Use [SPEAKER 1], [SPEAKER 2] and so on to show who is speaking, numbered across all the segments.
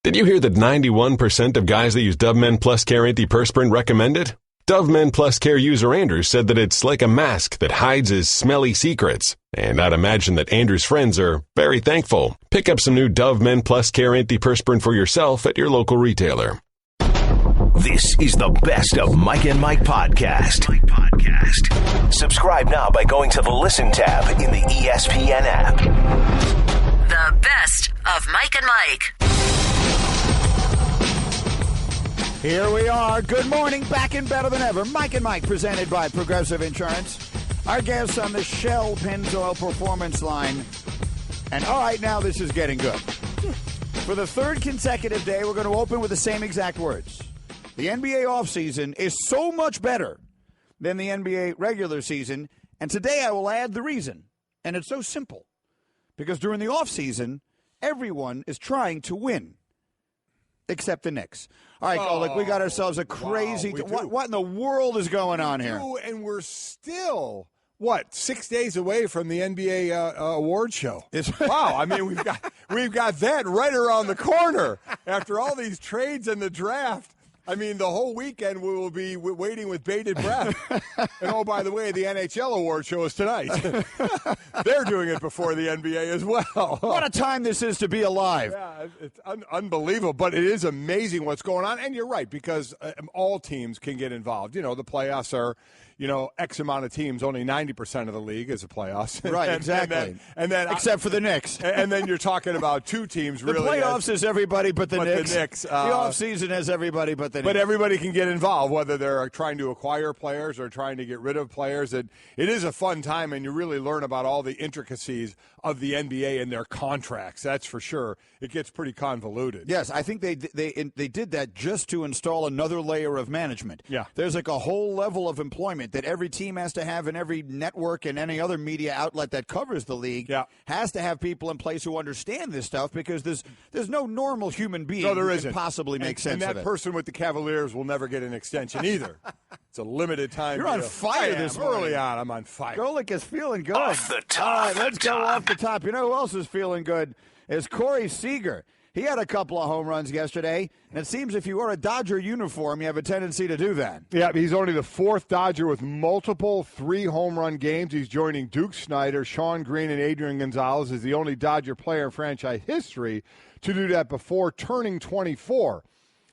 [SPEAKER 1] Did you hear that 91% of guys that use Dove Men Plus Care antiperspirant recommend it? Dove Men Plus Care user Andrews said that it's like a mask that hides his smelly secrets. And I'd imagine that Andrew's friends are very thankful. Pick up some new Dove Men Plus Care antiperspirant for yourself at your local retailer.
[SPEAKER 2] This is the best of Mike and Mike podcast. Subscribe now by going to the Listen tab in the ESPN app.
[SPEAKER 3] The best of Mike and Mike.
[SPEAKER 4] Here we are. Good morning. Back and better than ever. Mike and Mike, presented by Progressive Insurance. Our guests on the Shell Pennzoil Performance Line. And all right, now this is getting good. For the third consecutive day, we're going to open with the same exact words. The NBA offseason is so much better than the NBA regular season. And today I will add the reason. And it's so simple. Because during the offseason, everyone is trying to win. Except the Knicks. All right, Golic, we got ourselves a crazy... What in the world is going on here?
[SPEAKER 5] And we're still, 6 days away from the NBA award show. Wow, I mean, we've got that right around the corner. After all these trades and the draft, I mean, the whole weekend we will be waiting with bated breath. And, oh, by the way, the NHL award show is tonight. They're doing it before the NBA as well.
[SPEAKER 4] What a time this is to be alive.
[SPEAKER 5] Yeah, it's unbelievable, but it is amazing what's going on. And you're right, because all teams can get involved. You know, the playoffs are, X amount of teams. Only 90% of the league is the playoffs.
[SPEAKER 4] Right, exactly. And then except for the Knicks.
[SPEAKER 5] And then you're talking about two teams, really.
[SPEAKER 4] The playoffs is everybody but the Knicks.
[SPEAKER 5] The Knicks.
[SPEAKER 4] The offseason is everybody but the Knicks.
[SPEAKER 5] But everybody can get involved, whether they're trying to acquire players or trying to get rid of players. It is a fun time, and you really learn about all the intricacies of the NBA and their contracts. That's for sure. It gets pretty convoluted.
[SPEAKER 4] Yes, I think they did that just to install another layer of management.
[SPEAKER 5] Yeah.
[SPEAKER 4] There's like a whole level of employment that every team has to have, and every network and any other media outlet that covers the league has to have people in place who understand this stuff, because there's no normal human being who can possibly make sense of it.
[SPEAKER 5] And that person with the Cavaliers will never get an extension either. It's a limited time.
[SPEAKER 4] You're on fire this morning.
[SPEAKER 5] Early on, I'm on fire.
[SPEAKER 4] Golic is feeling good.
[SPEAKER 2] Off the top.
[SPEAKER 4] All right, let's go off the top. You know who else is feeling good is Corey Seager. He had a couple of home runs yesterday, and it seems if you wear a Dodger uniform, you have a tendency to do that.
[SPEAKER 5] Yeah, he's only the fourth Dodger with multiple 3-home-run games. He's joining Duke Snider, Sean Green, and Adrian Gonzalez as the only Dodger player in franchise history to do that before turning 24.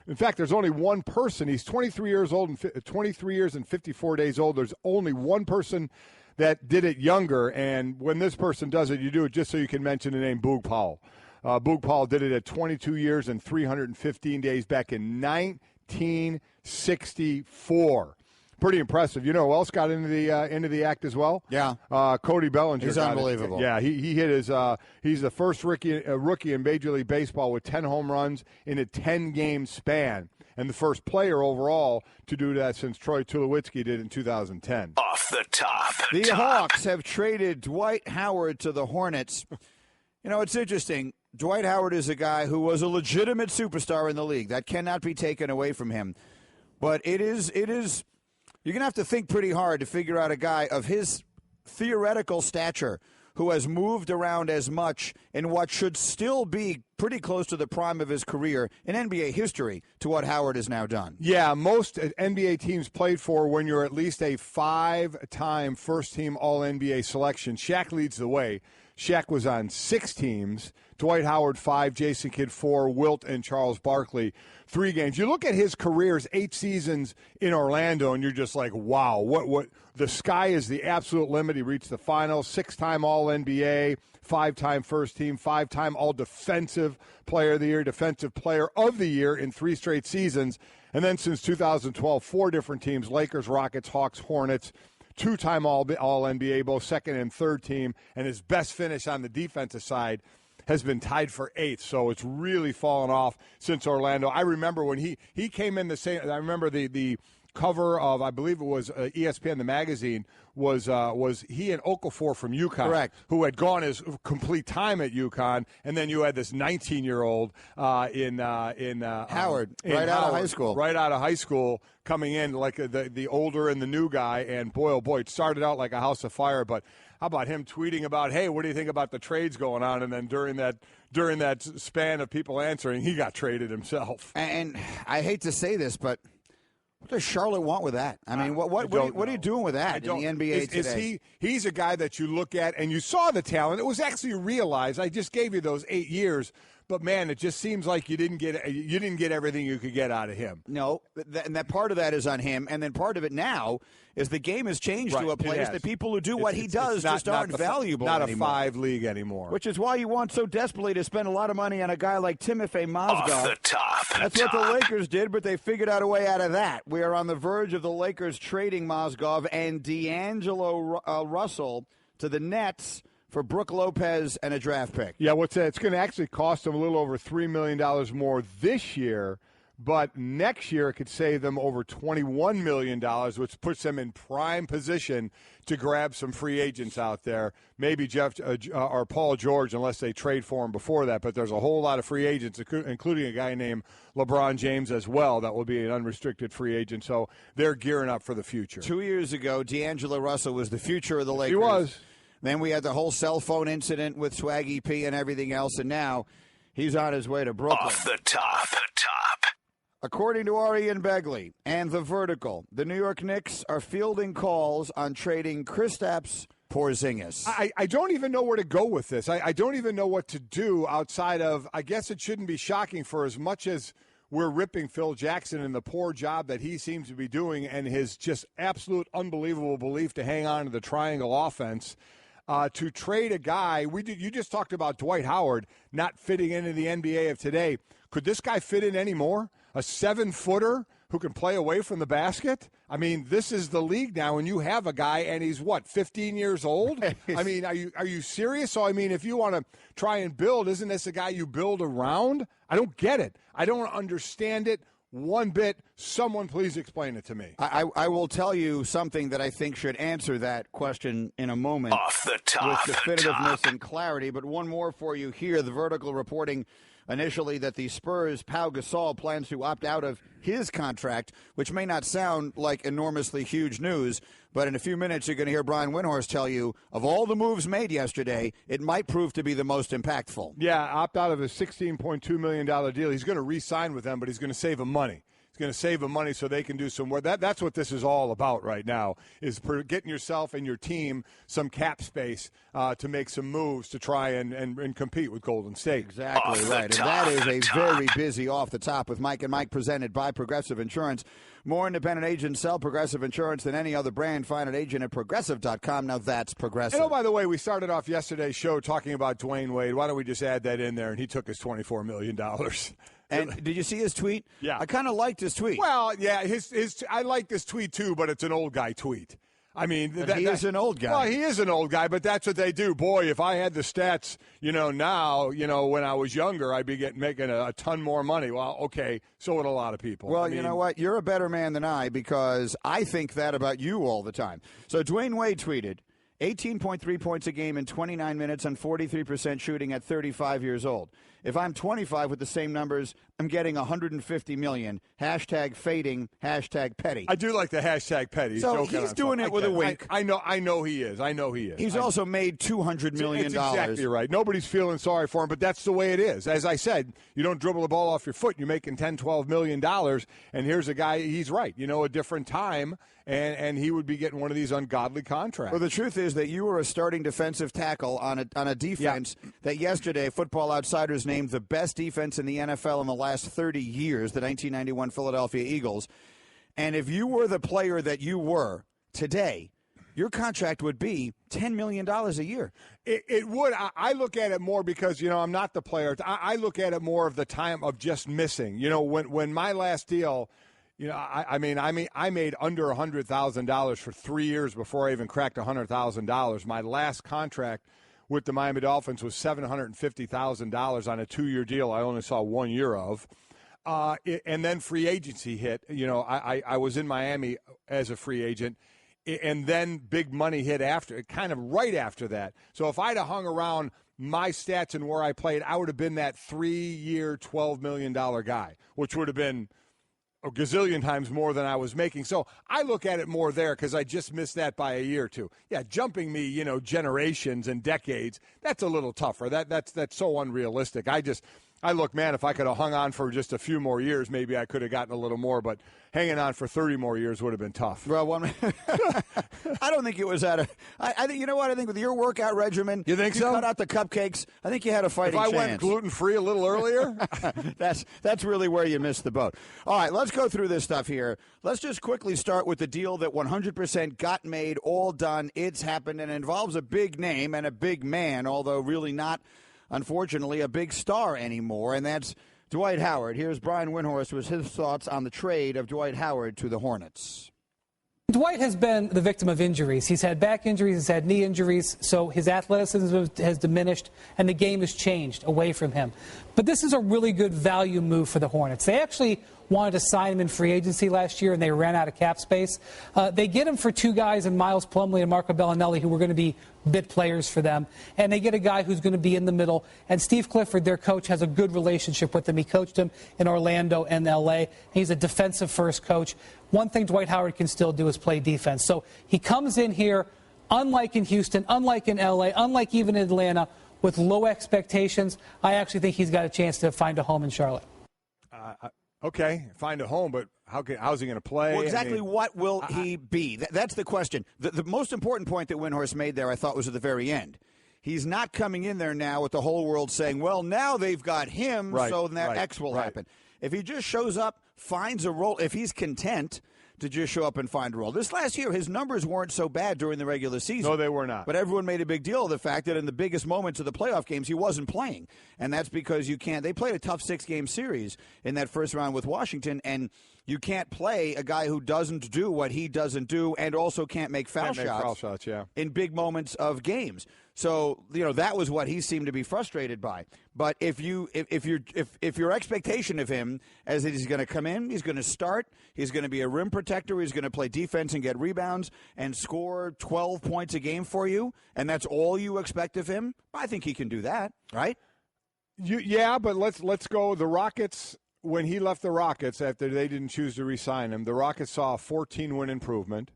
[SPEAKER 5] In fact, there's only one person. He's 23 years old and 23 years and 54 days old. There's only one person that did it younger, and when this person does it, you do it just so you can mention the name Boog Powell. Boog Powell did it at 22 years and 315 days back in 1964. Pretty impressive. You know who else got into the act as well?
[SPEAKER 4] Yeah.
[SPEAKER 5] Cody Bellinger.
[SPEAKER 4] He's unbelievable.
[SPEAKER 5] Yeah, he hit his he's the first rookie in Major League Baseball with 10 home runs in a 10-game span, and the first player overall to do that since Troy Tulowitzki did in 2010.
[SPEAKER 2] Off the top.
[SPEAKER 4] The Hawks have traded Dwight Howard to the Hornets. You know, it's interesting. Dwight Howard is a guy who was a legitimate superstar in the league. That cannot be taken away from him. But it is you're going to have to think pretty hard to figure out a guy of his theoretical stature who has moved around as much in what should still be pretty close to the prime of his career in NBA history to what Howard has now done.
[SPEAKER 5] Yeah, most NBA teams played for when you're at least a 5-time first-team All-NBA selection. Shaq leads the way. Shaq was on 6 teams. Dwight Howard, 5, Jason Kidd, 4, Wilt and Charles Barkley, 3 games. You look at his career's 8 seasons in Orlando, and you're just like, wow, what the sky is the absolute limit. He reached the finals, 6-time All-NBA, 5-time first team, 5-time All-Defensive Player of the Year, Defensive Player of the Year in 3 straight seasons. And then since 2012, 4 different teams, Lakers, Rockets, Hawks, Hornets, 2-time All-NBA, both second and third team, and his best finish on the defensive side has been tied for 8th, so it's really fallen off since Orlando. I remember when he came in the same. I remember the cover of, I believe it was ESPN, the magazine, was he and Okafor from UConn,
[SPEAKER 4] correct,
[SPEAKER 5] who had gone his complete time at UConn, and then you had this 19-year-old in
[SPEAKER 4] Howard,
[SPEAKER 5] out
[SPEAKER 4] of high school,
[SPEAKER 5] right out of high school, coming in like the older and the new guy, and boy, oh boy, it started out like a house of fire. But how about him tweeting about, hey, what do you think about the trades going on? And then during that span of people answering, he got traded himself.
[SPEAKER 4] And I hate to say this, but what does Charlotte want with that? I mean, what are you doing with that in the NBA today?
[SPEAKER 5] He's a guy that you look at and you saw the talent. It was actually realized. I just gave you those 8 years, but man, it just seems like you didn't get everything you could get out of him.
[SPEAKER 4] No, and that part of that is on him, and then part of it now is the game has changed to a place that people who do what he does just aren't valuable
[SPEAKER 5] anymore.
[SPEAKER 4] Not a
[SPEAKER 5] 5 league anymore.
[SPEAKER 4] Which is why you want so desperately to spend a lot of money on a guy like Timofey Mozgov.
[SPEAKER 2] Off the top.
[SPEAKER 4] That's what the Lakers did, but they figured out a way out of that. We are on the verge of the Lakers trading Mozgov and D'Angelo Russell to the Nets for Brook Lopez and a draft pick.
[SPEAKER 5] Yeah, it's going to actually cost them a little over $3 million more this year, but next year it could save them over $21 million, which puts them in prime position to grab some free agents out there. Maybe Jeff or Paul George, unless they trade for him before that. But there's a whole lot of free agents, including a guy named LeBron James as well, that will be an unrestricted free agent. So they're gearing up for the future.
[SPEAKER 4] 2 years ago, D'Angelo Russell was the future of the Lakers.
[SPEAKER 5] He was.
[SPEAKER 4] Then we had the whole cell phone incident with Swaggy P and everything else, and now he's on his way to Brooklyn.
[SPEAKER 2] Off the top.
[SPEAKER 4] According to Ari and Begley and The Vertical, the New York Knicks are fielding calls on trading Kristaps Porzingis.
[SPEAKER 5] I don't even know where to go with this. I don't even know what to do outside of, I guess it shouldn't be shocking for as much as we're ripping Phil Jackson and the poor job that he seems to be doing and his just absolute unbelievable belief to hang on to the triangle offense. To trade a guy, you just talked about Dwight Howard not fitting into the NBA of today. Could this guy fit in anymore? A 7-footer who can play away from the basket? I mean, this is the league now, and you have a guy, and he's, 15 years old? I mean, are you serious? So, I mean, if you want to try and build, isn't this a guy you build around? I don't get it. I don't understand it one bit. Someone please explain it to me.
[SPEAKER 4] I will tell you something that I think should answer that question in a moment.
[SPEAKER 2] Off the top.
[SPEAKER 4] With definitiveness and clarity. But one more for you here. The Vertical reporting initially that the Spurs' Pau Gasol plans to opt out of his contract, which may not sound like enormously huge news, but in a few minutes you're going to hear Brian Windhorst tell you, of all the moves made yesterday, it might prove to be the most impactful.
[SPEAKER 5] Yeah, opt out of a $16.2 million deal. He's going to re-sign with them, but he's going to save them money. He's going to save them money so they can do some work. That's what this is all about right now, is getting yourself and your team some cap space to make some moves to try and compete with Golden State.
[SPEAKER 4] Exactly right. And that is a very busy Off the Top with Mike and Mike, presented by Progressive Insurance. More independent agents sell Progressive Insurance than any other brand. Find an agent at Progressive.com. Now that's Progressive.
[SPEAKER 5] And by the way, we started off yesterday's show talking about Dwayne Wade. Why don't we just add that in there? And he took his $24 million.
[SPEAKER 4] And did you see his tweet?
[SPEAKER 5] Yeah.
[SPEAKER 4] I kind of liked his tweet.
[SPEAKER 5] Well, yeah, I like this tweet too, but it's an old guy tweet. I mean,
[SPEAKER 4] he is an old guy.
[SPEAKER 5] Well, he is an old guy, but that's what they do. Boy, if I had the stats, now, when I was younger, I'd be making a ton more money. Well, okay, so would a lot of people.
[SPEAKER 4] Well, you know what? You're a better man than I, because I think that about you all the time. So Dwayne Wade tweeted, 18.3 points a game in 29 minutes on 43% shooting at 35 years old. If I'm 25 with the same numbers, I'm getting $150 million. Hashtag fading, hashtag petty.
[SPEAKER 5] I do like the hashtag petty.
[SPEAKER 4] So he's doing it with a wink.
[SPEAKER 5] I know he is.
[SPEAKER 4] He's also made $200 million.
[SPEAKER 5] That's exactly right. Nobody's feeling sorry for him, but that's the way it is. As I said, you don't dribble the ball off your foot. You're making $10, $12 million, and here's a guy, he's right. A different time, and he would be getting one of these ungodly contracts.
[SPEAKER 4] Well, the truth is that you were a starting defensive tackle on a defense that yesterday Football Outsiders named the best defense in the NFL in the last 30 years, the 1991 Philadelphia Eagles. And if you were the player that you were today, your contract would be $10 million a year.
[SPEAKER 5] It would. I look at it more because, I'm not the player. I look at it more of the time of just missing. When my last deal, I made under $100,000 for 3 years before I even cracked $100,000. My last contract with the Miami Dolphins was $750,000 on a 2-year deal I only saw 1 year of. And then free agency hit. I was in Miami as a free agent, and then big money hit after, kind of right after that. So if I'd have hung around my stats and where I played, I would have been that 3-year, $12 million guy, which would have been a gazillion times more than I was making. So I look at it more there because I just missed that by a year or two. Yeah, jumping me, generations and decades, that's a little tougher. That's so unrealistic. I look, man, if I could have hung on for just a few more years, maybe I could have gotten a little more, but hanging on for 30 more years would have been tough.
[SPEAKER 4] Well, I don't think it was I think, you know what? I think with your workout regimen,
[SPEAKER 5] you think
[SPEAKER 4] you
[SPEAKER 5] so?
[SPEAKER 4] Cut out the cupcakes. I think you had a fighting chance.
[SPEAKER 5] If I went gluten-free a little earlier?
[SPEAKER 4] That's really where you missed the boat. All right, let's go through this stuff here. Let's just quickly start with the deal that 100% got made, all done. It's happened, and it involves a big name and a big man, although really not, unfortunately, a big star anymore, and that's Dwight Howard. Here's Brian Windhorst with his thoughts on the trade of Dwight Howard to the Hornets.
[SPEAKER 6] Dwight has been the victim of injuries. He's had back injuries, he's had knee injuries, so his athleticism has diminished, and the game has changed away from him. But this is a really good value move for the Hornets. They actually wanted to sign him in free agency last year, and they ran out of cap space. They get him for two guys in Miles Plumlee and Marco Bellinelli, who were going to be bit players for them. And they get a guy who's going to be in the middle. And Steve Clifford, their coach, has a good relationship with him. He coached him in Orlando and L.A. He's a defensive-first coach. One thing Dwight Howard can still do is play defense. So he comes in here, unlike in Houston, unlike in L.A., unlike even in Atlanta, with low expectations. I actually think he's got a chance to find a home in Charlotte.
[SPEAKER 5] Okay, find a home, but how's he going to play?
[SPEAKER 4] Well, exactly what will he be? That's the question. The most important point that Windhorst made there, I thought, was at the very end. He's not coming in there now with the whole world saying, well, now they've got him, so that X will happen. If he just shows up, finds a role, if he's content to just show up and find a role. This last year, his numbers weren't so bad during the regular season.
[SPEAKER 5] No, they were not.
[SPEAKER 4] But everyone made a big deal of the fact that in the biggest moments of the playoff games, he wasn't playing. And that's because you can't. They played a tough 6-game series in that first round with Washington, and you can't play a guy who doesn't do what he doesn't do and also can't make foul shots in big moments of games. So, that was what he seemed to be frustrated by. But if your expectation of him as he's going to come in, he's going to start, he's going to be a rim protector, he's going to play defense and get rebounds and score 12 points a game for you, and that's all you expect of him, I think he can do that, right?
[SPEAKER 5] Yeah, but let's go. The Rockets, when he left the Rockets after they didn't choose to re-sign him, the Rockets saw a 14-win improvement.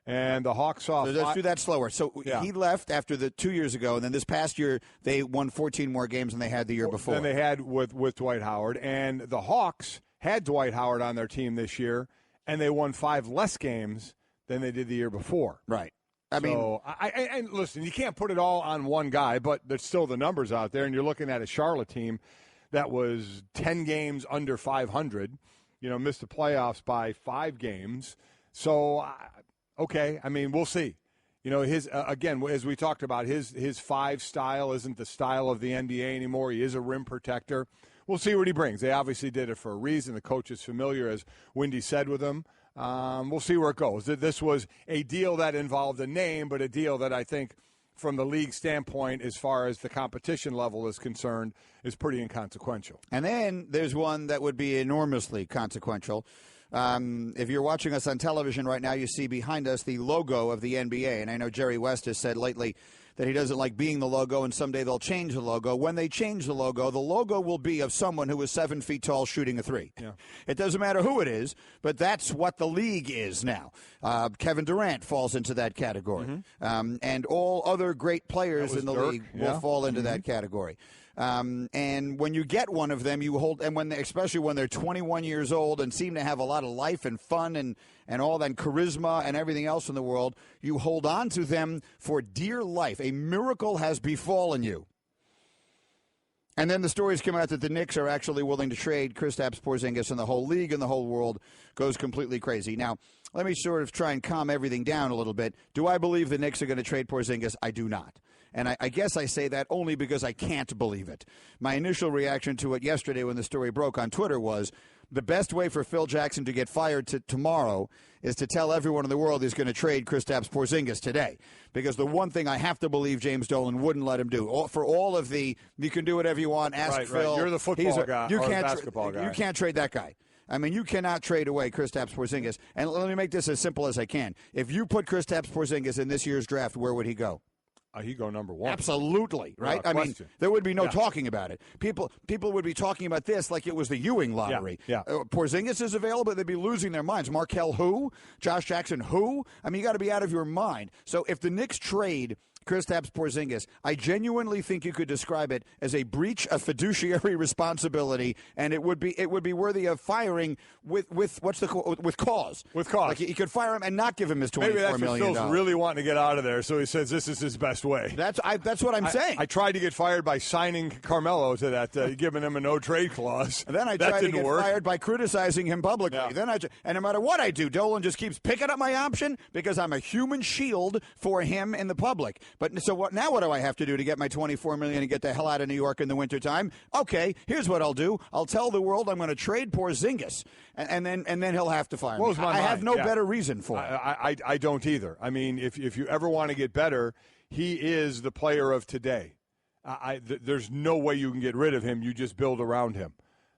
[SPEAKER 5] And the Hawks saw.
[SPEAKER 4] So let's do that slower. So he left after the 2 years ago, and then this past year they won 14 more games than they had the year before.
[SPEAKER 5] Than they had with Dwight Howard. And the Hawks had Dwight Howard on their team this year, and they won 5 less games than they did the year before.
[SPEAKER 4] Right.
[SPEAKER 5] And listen, you can't put it all on one guy, but there's still the numbers out there, and you're looking at a Charlotte team that was 10 games under 500, missed the playoffs by 5 games. So. Okay, we'll see. His again, as we talked about, his 5 style isn't the style of the NBA anymore. He is a rim protector. We'll see what he brings. They obviously did it for a reason. The coach is familiar, as Wendy said, with him. We'll see where it goes. This was a deal that involved a name, but a deal that I think, from the league standpoint, as far as the competition level is concerned, is pretty inconsequential.
[SPEAKER 4] And then there's one that would be enormously consequential. If you're watching us on television right now, you see behind us the logo of the NBA. And I know Jerry West has said lately that he doesn't like being the logo, and someday they'll change the logo. When they change the logo will be of someone who is 7 feet tall shooting a 3. Yeah. It doesn't matter who it is, but that's what the league is now. Kevin Durant falls into that category. And all other great players in the league will fall into that category. And when you get one of them, you hold, and especially when they're 21 years old and seem to have a lot of life and fun and all that charisma and everything else in the world, you hold on to them for dear life. A miracle has befallen you. And then the stories come out that the Knicks are actually willing to trade Kristaps Porzingis, and the whole league and the whole world goes completely crazy. Now, let me sort of try and calm everything down a little bit. Do I believe the Knicks are going to trade Porzingis? I do not. And I guess I say that only because I can't believe it. My initial reaction to it yesterday when the story broke on Twitter was, the best way for Phil Jackson to get fired tomorrow is to tell everyone in the world he's going to trade Kristaps Porzingis today. Because the one thing I have to believe James Dolan wouldn't let him do, for all of the, you can do whatever you want, ask Phil.
[SPEAKER 5] Right. You're the football guy or the basketball guy.
[SPEAKER 4] You can't trade that guy. I mean, you cannot trade away Kristaps Porzingis. And let me make this as simple as I can. If you put Kristaps Porzingis in this year's draft, where would he go?
[SPEAKER 5] He'd go number one.
[SPEAKER 4] Absolutely, right? I mean, there would be no talking about it. People would be talking about this like it was the Ewing lottery.
[SPEAKER 5] Yeah.
[SPEAKER 4] Porzingis is available. They'd be losing their minds. Markelle who? Josh Jackson who? I mean, you got to be out of your mind. So if the Knicks trade Kristaps Porzingis, I genuinely think you could describe it as a breach of fiduciary responsibility, and it would be worthy of firing with cause.
[SPEAKER 5] With cause.
[SPEAKER 4] Like, you could fire him and not give him his $24 million.
[SPEAKER 5] Maybe that's what Phil's really wanting to get out of there, so he says this is his best way.
[SPEAKER 4] That's what I'm saying.
[SPEAKER 5] I tried to get fired by signing Carmelo to that, giving him a no-trade clause.
[SPEAKER 4] And then I tried to get fired by criticizing him publicly.
[SPEAKER 5] Yeah.
[SPEAKER 4] And no matter what I do, Dolan just keeps picking up my option because I'm a human shield for him in the public. But so what? Now what do I have to do to get my $24 million and get the hell out of New York in the wintertime? Okay, here's what I'll do. I'll tell the world I'm going to trade Porzingis, and then he'll have to fire me. I have no better reason for it.
[SPEAKER 5] I don't either. I mean, if you ever want to get better, he is the player of today. There's no way you can get rid of him. You just build around him,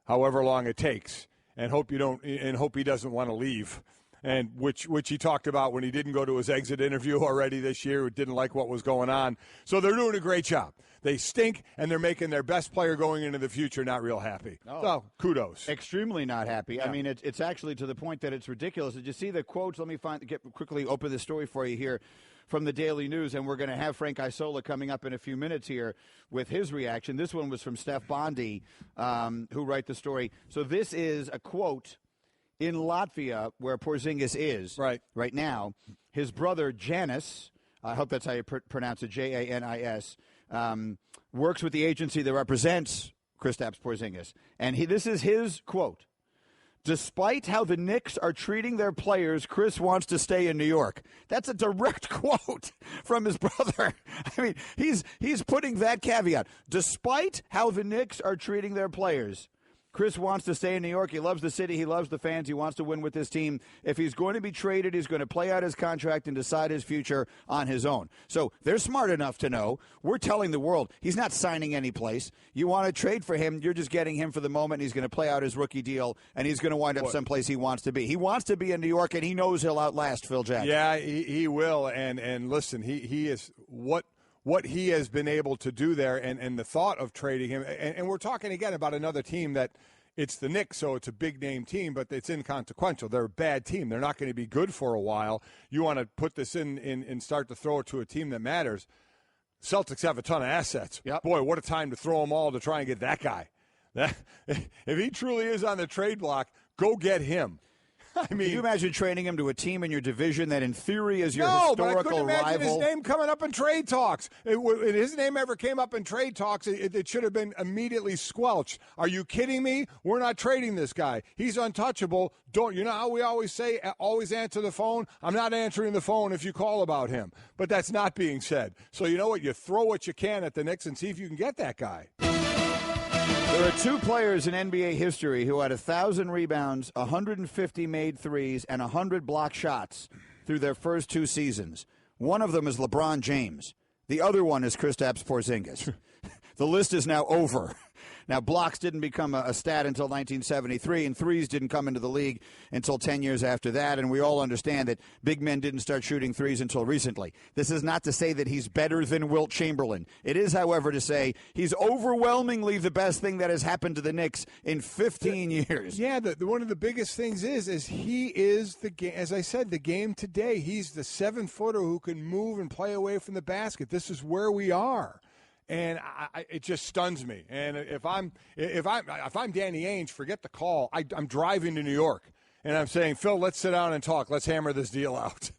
[SPEAKER 5] however long it takes, and hope he doesn't want to leave. And which he talked about when he didn't go to his exit interview already this year, didn't like what was going on. So they're doing a great job. They stink, and they're making their best player going into the future not real happy.
[SPEAKER 4] Oh.
[SPEAKER 5] So kudos.
[SPEAKER 4] Extremely not happy. Yeah. I mean, it's actually to the point that it's ridiculous. Did you see the quotes? Let me quickly open the story for you here from the Daily News, and we're going to have Frank Isola coming up in a few minutes here with his reaction. This one was from Steph Bondi, who wrote the story. So this is a quote in Latvia, where Porzingis is right now. His brother, Janis, I hope that's how you pronounce it, Janis, works with the agency that represents Kristaps Porzingis. And this is his quote. Despite how the Knicks are treating their players, Chris wants to stay in New York. That's a direct quote from his brother. I mean, he's putting that caveat. Despite how the Knicks are treating their players, Chris wants to stay in New York. He loves the city. He loves the fans. He wants to win with his team. If he's going to be traded, he's going to play out his contract and decide his future on his own. So they're smart enough to know. We're telling the world he's not signing any place. You want to trade for him, you're just getting him for the moment. He's going to play out his rookie deal, and he's going to wind up someplace he wants to be. He wants to be in New York, and he knows he'll outlast Phil Jackson.
[SPEAKER 5] Yeah, he will. And listen, he is what he has been able to do there, and the thought of trading him. And we're talking again about another team that it's the Knicks, so it's a big-name team, but it's inconsequential. They're a bad team. They're not going to be good for a while. You want to put this in and start to throw it to a team that matters. Celtics have a ton of assets.
[SPEAKER 4] Yep.
[SPEAKER 5] Boy, what a time to throw them all to try and get that guy. If he truly is on the trade block, go get him. I mean,
[SPEAKER 4] can you imagine trading him to a team in your division that, in theory, is your
[SPEAKER 5] historical
[SPEAKER 4] rival?
[SPEAKER 5] No, but I couldn't imagine his name coming up in trade talks. If his name ever came up in trade talks, it should have been immediately squelched. Are you kidding me? We're not trading this guy. He's untouchable. You know how we always say, always answer the phone? I'm not answering the phone if you call about him. But that's not being said. So you know what? You throw what you can at the Knicks and see if you can get that guy.
[SPEAKER 4] There are two players in NBA history who had 1,000 rebounds, 150 made threes, and 100 block shots through their first two seasons. One of them is LeBron James. The other one is Kristaps Porzingis. The list is now over. Now, blocks didn't become a stat until 1973, and threes didn't come into the league until 10 years after that, and we all understand that big men didn't start shooting threes until recently. This is not to say that he's better than Wilt Chamberlain. It is, however, to say he's overwhelmingly the best thing that has happened to the Knicks in 15 years.
[SPEAKER 5] Yeah, one of the biggest things is he is as I said, the game today. He's the 7-footer who can move and play away from the basket. This is where we are. And it just stuns me. And if I'm Danny Ainge, forget the call. I'm driving to New York, and I'm saying, Phil, let's sit down and talk. Let's hammer this deal out.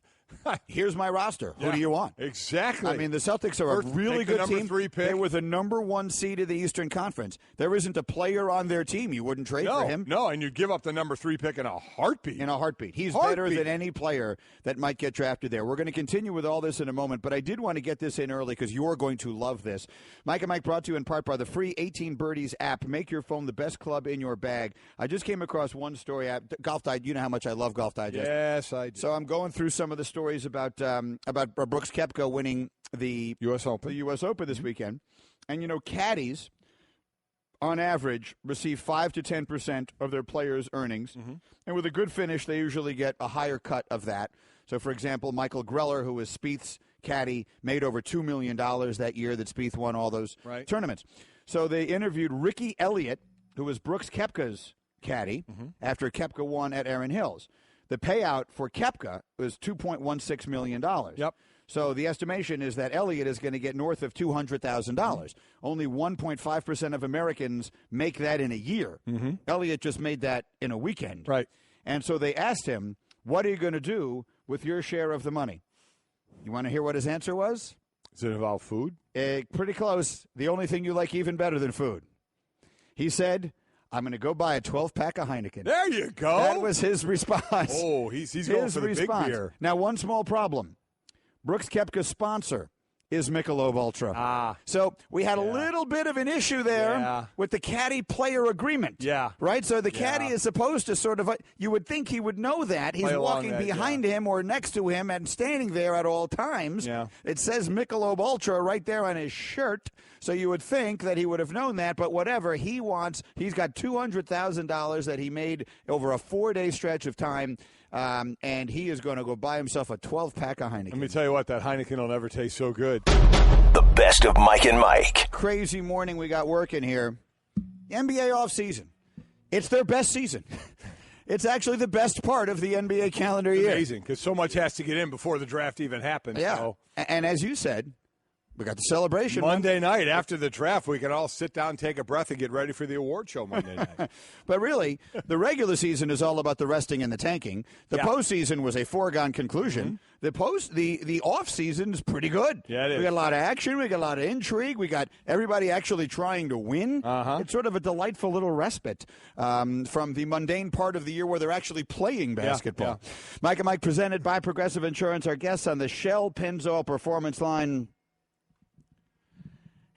[SPEAKER 4] here's my roster. Who do you want?
[SPEAKER 5] Exactly.
[SPEAKER 4] I mean, the Celtics are a really good team.
[SPEAKER 5] Three pick.
[SPEAKER 4] They were the number 1 seed of the Eastern Conference. There isn't a player on their team you wouldn't trade for him.
[SPEAKER 5] No, and you'd give up the number 3 pick in a heartbeat. He's better than any player that might get drafted there. We're going to continue with all this in a moment, but I did want to get this in early because you're going to love this. Mike and Mike brought to you in part by the free 18 Birdies app. Make your phone the best club in your bag. I just came across one story. Golf Digest. You know how much I love Golf Digest. Yes, I do.
[SPEAKER 4] So I'm going through some of the stories about Brooks Koepka winning the U.S. Open this weekend. And, caddies, on average, receive 5 to 10% of their players' earnings. Mm-hmm. And with a good finish, they usually get a higher cut of that. So, for example, Michael Greller, who was Spieth's caddy, made over $2 million that year that Spieth won all those tournaments. So they interviewed Ricky Elliott, who was Brooks Koepka's caddy, after Koepka won at Erin Hills. The payout for Koepka was $2.16 million.
[SPEAKER 5] Yep.
[SPEAKER 4] So the estimation is that Elliott is going to get north of $200,000. Only 1.5% of Americans make that in a year. Mm-hmm. Elliott just made that in a weekend.
[SPEAKER 5] Right.
[SPEAKER 4] And so they asked him, what are you going to do with your share of the money? You want to hear what his answer was?
[SPEAKER 5] Does it involve food?
[SPEAKER 4] Pretty close. The only thing you like even better than food. He said, I'm going to go buy a 12-pack of Heineken.
[SPEAKER 5] There you go.
[SPEAKER 4] That was his response.
[SPEAKER 5] Oh, he's going for the big beer.
[SPEAKER 4] Now, one small problem. Brooks Koepka's sponsor is Michelob Ultra. So we had a little bit of an issue there with the caddy-player agreement.
[SPEAKER 5] Yeah.
[SPEAKER 4] Right? So the caddy is supposed to sort of, you would think he would know that. He's walking behind him or next to him and standing there at all times.
[SPEAKER 5] Yeah.
[SPEAKER 4] It says Michelob Ultra right there on his shirt. So you would think that he would have known that, but whatever. He's got $200,000 that he made over a 4-day stretch of time. And he is going to go buy himself a 12-pack of Heineken.
[SPEAKER 5] Let me tell you what, that Heineken will never taste so good.
[SPEAKER 2] The best of Mike and Mike.
[SPEAKER 4] Crazy morning we got working here. NBA offseason. It's their best season. It's actually the best part of the NBA calendar year.
[SPEAKER 5] Amazing, because so much has to get in before the draft even happens.
[SPEAKER 4] Yeah,
[SPEAKER 5] so.
[SPEAKER 4] And as you said, we got the celebration.
[SPEAKER 5] Monday night after the draft, we can all sit down, take a breath, and get ready for the award show Monday night.
[SPEAKER 4] But really, the regular season is all about the resting and the tanking. The postseason was a foregone conclusion. Mm-hmm. The off season is pretty good.
[SPEAKER 5] Yeah, it is.
[SPEAKER 4] We got a lot of action. We got a lot of intrigue. We got everybody actually trying to win. It's sort of a delightful little respite from the mundane part of the year where they're actually playing basketball.
[SPEAKER 5] Yeah.
[SPEAKER 4] Mike and Mike presented by Progressive Insurance. Our guests on the Shell Pennzoil Performance Line.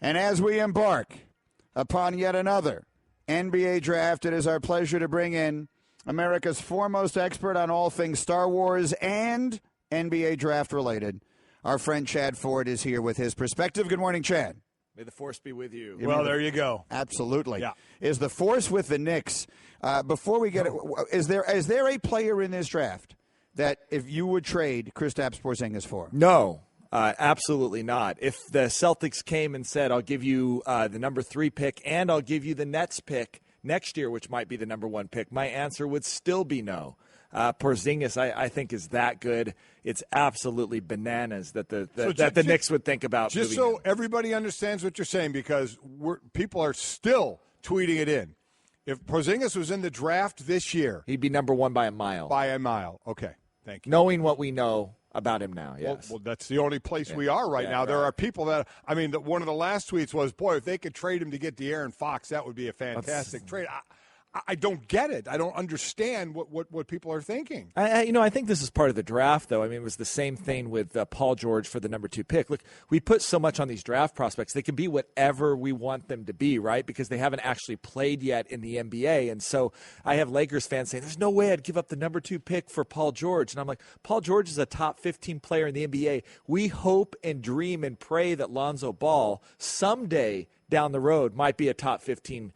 [SPEAKER 4] And as we embark upon yet another NBA draft, it is our pleasure to bring in America's foremost expert on all things Star Wars and NBA draft related. Our friend Chad Ford is here with his perspective. Good morning, Chad.
[SPEAKER 7] May the force be with you.
[SPEAKER 5] Well, there you go.
[SPEAKER 4] Absolutely.
[SPEAKER 5] Yeah.
[SPEAKER 4] Is the force with the Knicks? Before we get it, is there a player in this draft that if you would trade Kristaps Porzingis for?
[SPEAKER 7] No. Absolutely not. If the Celtics came and said, I'll give you the number 3 pick and I'll give you the Nets pick next year, which might be the number 1 pick, my answer would still be no. Porzingis, I think, is that good. It's absolutely bananas that the Knicks would think about.
[SPEAKER 5] Just so everybody understands what you're saying, because people are still tweeting it in. If Porzingis was in the draft this year,
[SPEAKER 7] he'd be number 1 by a mile.
[SPEAKER 5] By a mile. Okay. Thank you.
[SPEAKER 7] Knowing what we know about him now, yes.
[SPEAKER 5] Well, that's the only place we are right now. There are people that, one of the last tweets was, boy, if they could trade him to get De'Aaron Fox, that would be a fantastic trade. I don't get it. I don't understand what people are thinking.
[SPEAKER 7] I think this is part of the draft, though. I mean, it was the same thing with Paul George for the number 2 pick. Look, we put so much on these draft prospects. They can be whatever we want them to be, right? Because they haven't actually played yet in the NBA. And so I have Lakers fans saying, there's no way I'd give up the number 2 pick for Paul George. And I'm like, Paul George is a top 15 player in the NBA. We hope and dream and pray that Lonzo Ball someday down the road might be a top 15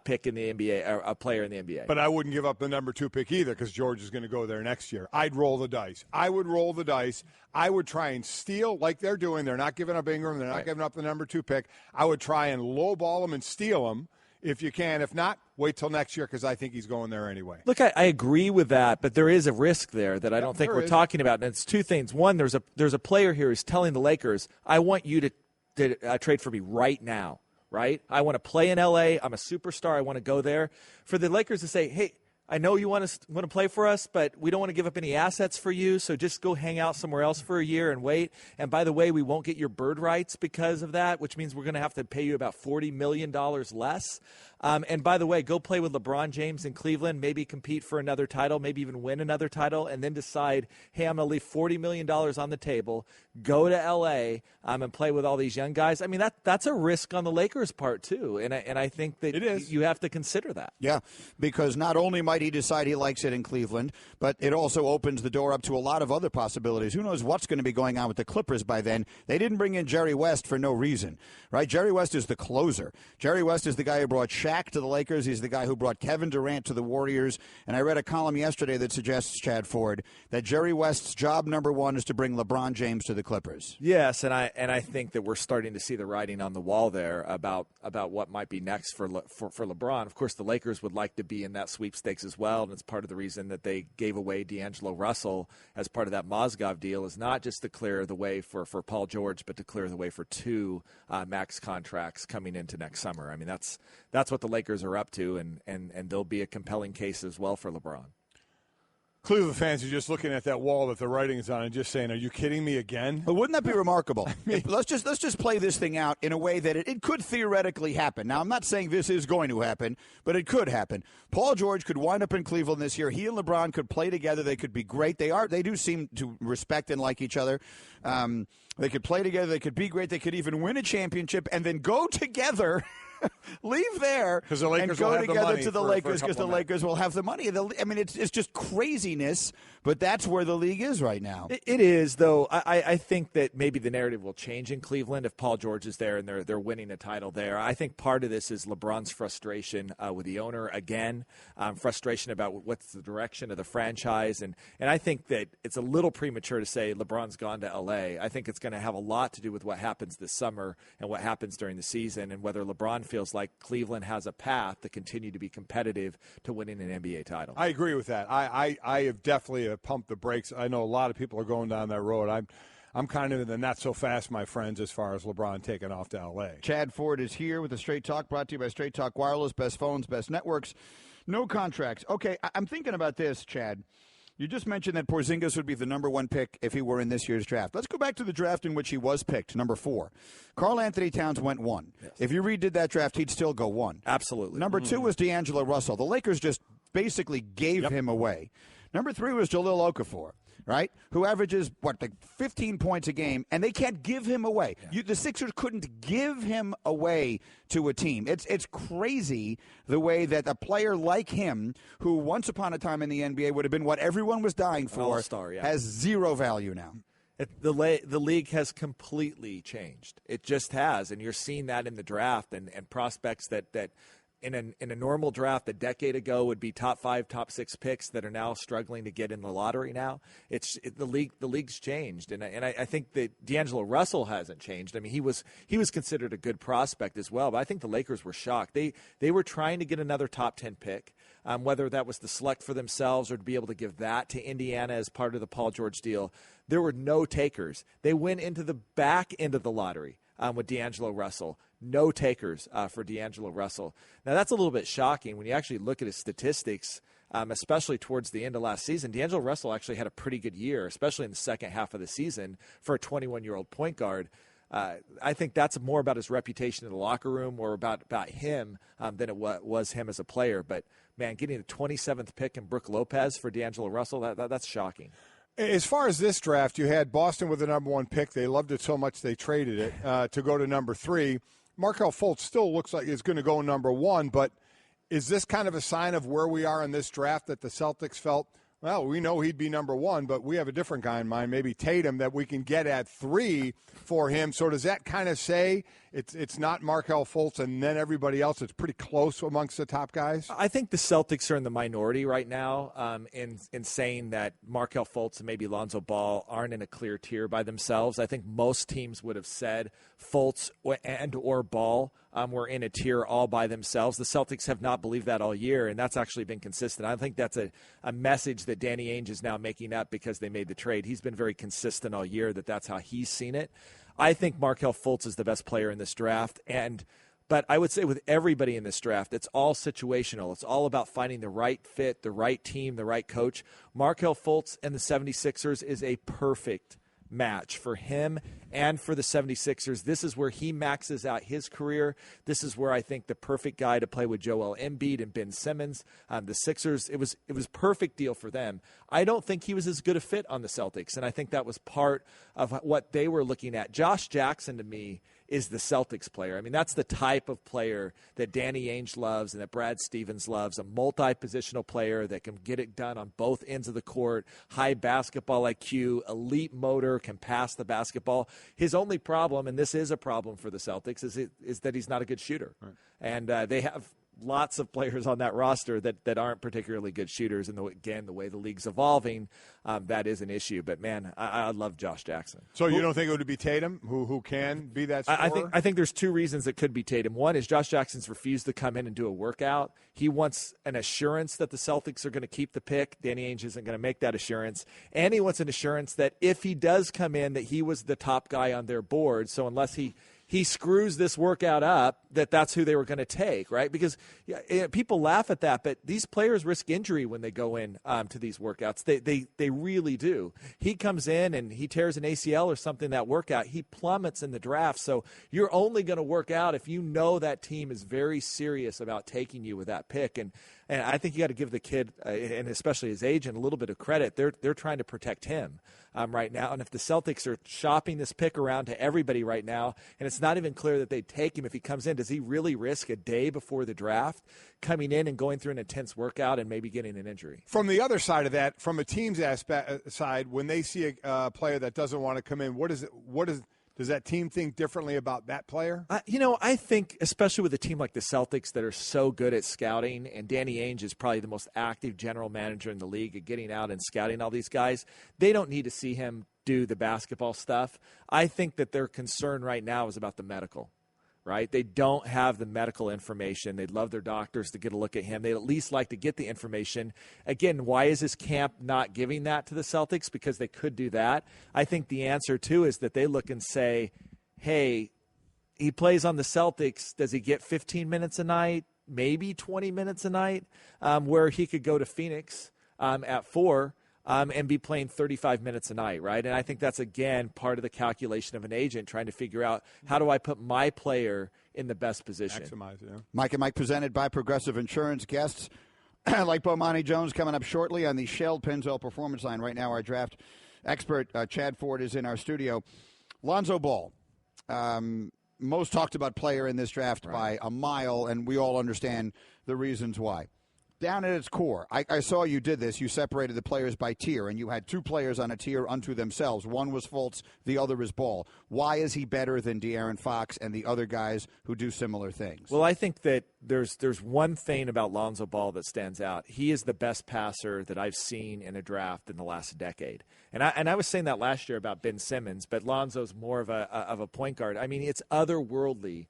[SPEAKER 7] pick in the NBA, or a player in the NBA.
[SPEAKER 5] But I wouldn't give up the number 2 pick either, because George is going to go there next year. I'd roll the dice. I would roll the dice. I would try and steal like they're doing. They're not giving up Ingram. They're not giving up the number 2 pick. I would try and lowball them and steal them if you can. If not, wait till next year, because I think he's going there anyway.
[SPEAKER 7] Look, I agree with that, but there is a risk there that I don't think we're talking about. And it's 2 things. One, there's a player here who's telling the Lakers, I want you to trade for me right now. Right? I want to play in L.A. I'm a superstar. I want to go there. For the Lakers to say, hey, I know you want to play for us, but we don't want to give up any assets for you, so just go hang out somewhere else for a year and wait. And by the way, we won't get your bird rights because of that, which means we're going to have to pay you about $40 million less. And by the way, go play with LeBron James in Cleveland, maybe compete for another title, maybe even win another title, and then decide, hey, I'm going to leave $40 million on the table, go to L.A. And play with all these young guys. I mean, that's a risk on the Lakers' part, too. And I think that
[SPEAKER 4] it is.
[SPEAKER 7] You have to consider that.
[SPEAKER 4] Yeah, because not only might he decide he likes it in Cleveland, but it also opens the door up to a lot of other possibilities. Who knows what's going to be going on with the Clippers by then? They didn't bring in Jerry West for no reason, right? Jerry West is the closer. Jerry West is the guy who brought Shaq to the Lakers. He's the guy who brought Kevin Durant to the Warriors. And I read a column yesterday that suggests, Chad Ford, that Jerry West's job number one is to bring LeBron James to the Clippers.
[SPEAKER 7] Yes, and I think that we're starting to see the writing on the wall there about what might be next for LeBron. Of course, the Lakers would like to be in that sweepstakes as well, and it's part of the reason that they gave away D'Angelo Russell as part of that Mozgov deal, is not just to clear the way for Paul George, but to clear the way for two max contracts coming into next summer. I mean, that's what the Lakers are up to, and there'll be a compelling case as well for LeBron.
[SPEAKER 5] Cleveland fans are just looking at that wall that the writing is on and just saying, are you kidding me again?
[SPEAKER 4] But wouldn't that be remarkable? Let's just play this thing out in a way that it could theoretically happen. Now, I'm not saying this is going to happen, but it could happen. Paul George could wind up in Cleveland this year. He and LeBron could play together. They could be great. They do seem to respect and like each other. They could play together. They could be great. They could even win a championship and then go together. Leave there and go together to the Lakers because the Lakers will have the money. I mean, it's just craziness, but that's where the league is right now.
[SPEAKER 7] It is, though. I think that maybe the narrative will change in Cleveland if Paul George is there and they're winning a title there. I think part of this is LeBron's frustration with the owner again, frustration about what's the direction of the franchise. And I think that it's a little premature to say LeBron's gone to L.A. I think it's going to have a lot to do with what happens this summer and what happens during the season and whether LeBron feels like Cleveland has a path to continue to be competitive to winning an NBA title.
[SPEAKER 5] I agree with that. I have definitely pumped the brakes. I know a lot of people are going down that road. I'm kind of in the not so fast, my friends, as far as LeBron taking off to L.A.
[SPEAKER 4] Chad Ford is here with the Straight Talk, brought to you by Straight Talk Wireless, best phones, best networks, no contracts. Okay, I'm thinking about this, Chad. You just mentioned that Porzingis would be the number one pick if he were in this year's draft. Let's go back to the draft in which he was picked, number 4. Karl Anthony Towns went 1. Yes. If you redid that draft, he'd still go 1.
[SPEAKER 7] Absolutely.
[SPEAKER 4] Number 2 was D'Angelo Russell. The Lakers just basically gave him away. Number 3 was Jahlil Okafor, right, who averages, like 15 points a game, and they can't give him away. Yeah. The Sixers couldn't give him away to a team. It's crazy the way that a player like him, who once upon a time in the NBA would have been what everyone was dying for,
[SPEAKER 7] All-star,
[SPEAKER 4] has zero value now.
[SPEAKER 7] The league has completely changed. It just has, and you're seeing that in the draft and prospects that in a normal draft a decade ago would be top 5, top 6 picks that are now struggling to get in the lottery now. The league's changed, and I think that D'Angelo Russell hasn't changed. I mean, he was considered a good prospect as well, but I think the Lakers were shocked. They were trying to get another top 10 pick, whether that was to select for themselves or to be able to give that to Indiana as part of the Paul George deal. There were no takers. They went into the back end of the lottery with D'Angelo Russell. No takers for D'Angelo Russell. Now, that's a little bit shocking when you actually look at his statistics, especially towards the end of last season. D'Angelo Russell actually had a pretty good year, especially in the second half of the season for a 21-year-old point guard. I think that's more about his reputation in the locker room or about him than it was him as a player. But, man, getting the 27th pick in Brook Lopez for D'Angelo Russell, that's shocking.
[SPEAKER 5] As far as this draft, you had Boston with the number 1 pick. They loved it so much they traded it to go to number 3. Markelle Fultz still looks like he's going to go number 1, but is this kind of a sign of where we are in this draft that the Celtics felt, well, we know he'd be number 1, but we have a different guy in mind, maybe Tatum, that we can get at 3 for him. So does that kind of say it's not Markelle Fultz and then everybody else? It's pretty close amongst the top guys?
[SPEAKER 7] I think the Celtics are in the minority right now in saying that Markelle Fultz and maybe Lonzo Ball aren't in a clear tier by themselves. I think most teams would have said Fultz and or Ball were in a tier all by themselves. The Celtics have not believed that all year, and that's actually been consistent. I think that's a message that Danny Ainge is now making up because they made the trade. He's been very consistent all year that's how he's seen it. I think Markelle Fultz is the best player in this draft, and But I would say with everybody in this draft, it's all situational. It's all about finding the right fit, the right team, the right coach. Markelle Fultz and the 76ers is a perfect match for him and for the 76ers. This is where he maxes out his career. This is where I think the perfect guy to play with Joel Embiid and Ben Simmons. The Sixers, it was perfect deal for them. I don't think he was as good a fit on the Celtics, and I think that was part of what they were looking at. Josh Jackson, to me, is the Celtics player. I mean, that's the type of player that Danny Ainge loves and that Brad Stevens loves, a multi-positional player that can get it done on both ends of the court, high basketball IQ, elite motor, can pass the basketball. His only problem, and this is a problem for the Celtics, is that he's not a good shooter. Right. And they have lots of players on that roster that aren't particularly good shooters. And again, the way the league's evolving, that is an issue. But, man, I love Josh Jackson.
[SPEAKER 5] So you don't think it would be Tatum who can be that scorer?
[SPEAKER 7] I think there's two reasons it could be Tatum. One is Josh Jackson's refused to come in and do a workout. He wants an assurance that the Celtics are going to keep the pick. Danny Ainge isn't going to make that assurance. And he wants an assurance that if he does come in, that he was the top guy on their board. So unless he screws this workout up, that's who they were going to take, right? Because people laugh at that, but these players risk injury when they go in to these workouts. They really do. He comes in and he tears an ACL or something that workout, he plummets in the draft. So you're only going to work out if you know that team is very serious about taking you with that pick. And I think you got to give the kid, and especially his agent, a little bit of credit. They're trying to protect him right now. And if the Celtics are shopping this pick around to everybody right now, and it's not even clear that they'd take him if he comes in, does he really risk a day before the draft coming in and going through an intense workout and maybe getting an injury?
[SPEAKER 5] From the other side of that, from a team's side, when they see a player that doesn't want to come in, does that team think differently about that player?
[SPEAKER 7] I think, especially with a team like the Celtics that are so good at scouting, and Danny Ainge is probably the most active general manager in the league at getting out and scouting all these guys, they don't need to see him do the basketball stuff. I think that their concern right now is about the medical. Right? They don't have the medical information. They'd love their doctors to get a look at him. They'd at least like to get the information. Again, why is this camp not giving that to the Celtics? Because they could do that. I think the answer, too, is that they look and say, hey, he plays on the Celtics. Does he get 15 minutes a night, maybe 20 minutes a night, where he could go to Phoenix at 4 and be playing 35 minutes a night, right? And I think that's, again, part of the calculation of an agent trying to figure out, how do I put my player in the best position?
[SPEAKER 5] Maximize it, yeah.
[SPEAKER 4] Mike and Mike presented by Progressive Insurance. Guests like Bomani Jones coming up shortly on the Shell Pennzoil Performance Line. Right now, our draft expert, Chad Ford, is in our studio. Lonzo Ball, most talked about player in this draft by a mile, and we all understand the reasons why. Down at its core, I saw you did this. You separated the players by tier, and you had two players on a tier unto themselves. One was Fultz, the other is Ball. Why is he better than De'Aaron Fox and the other guys who do similar things?
[SPEAKER 7] Well, I think that there's one thing about Lonzo Ball that stands out. He is the best passer that I've seen in a draft in the last decade. And I was saying that last year about Ben Simmons, but Lonzo's more of a point guard. I mean, it's otherworldly.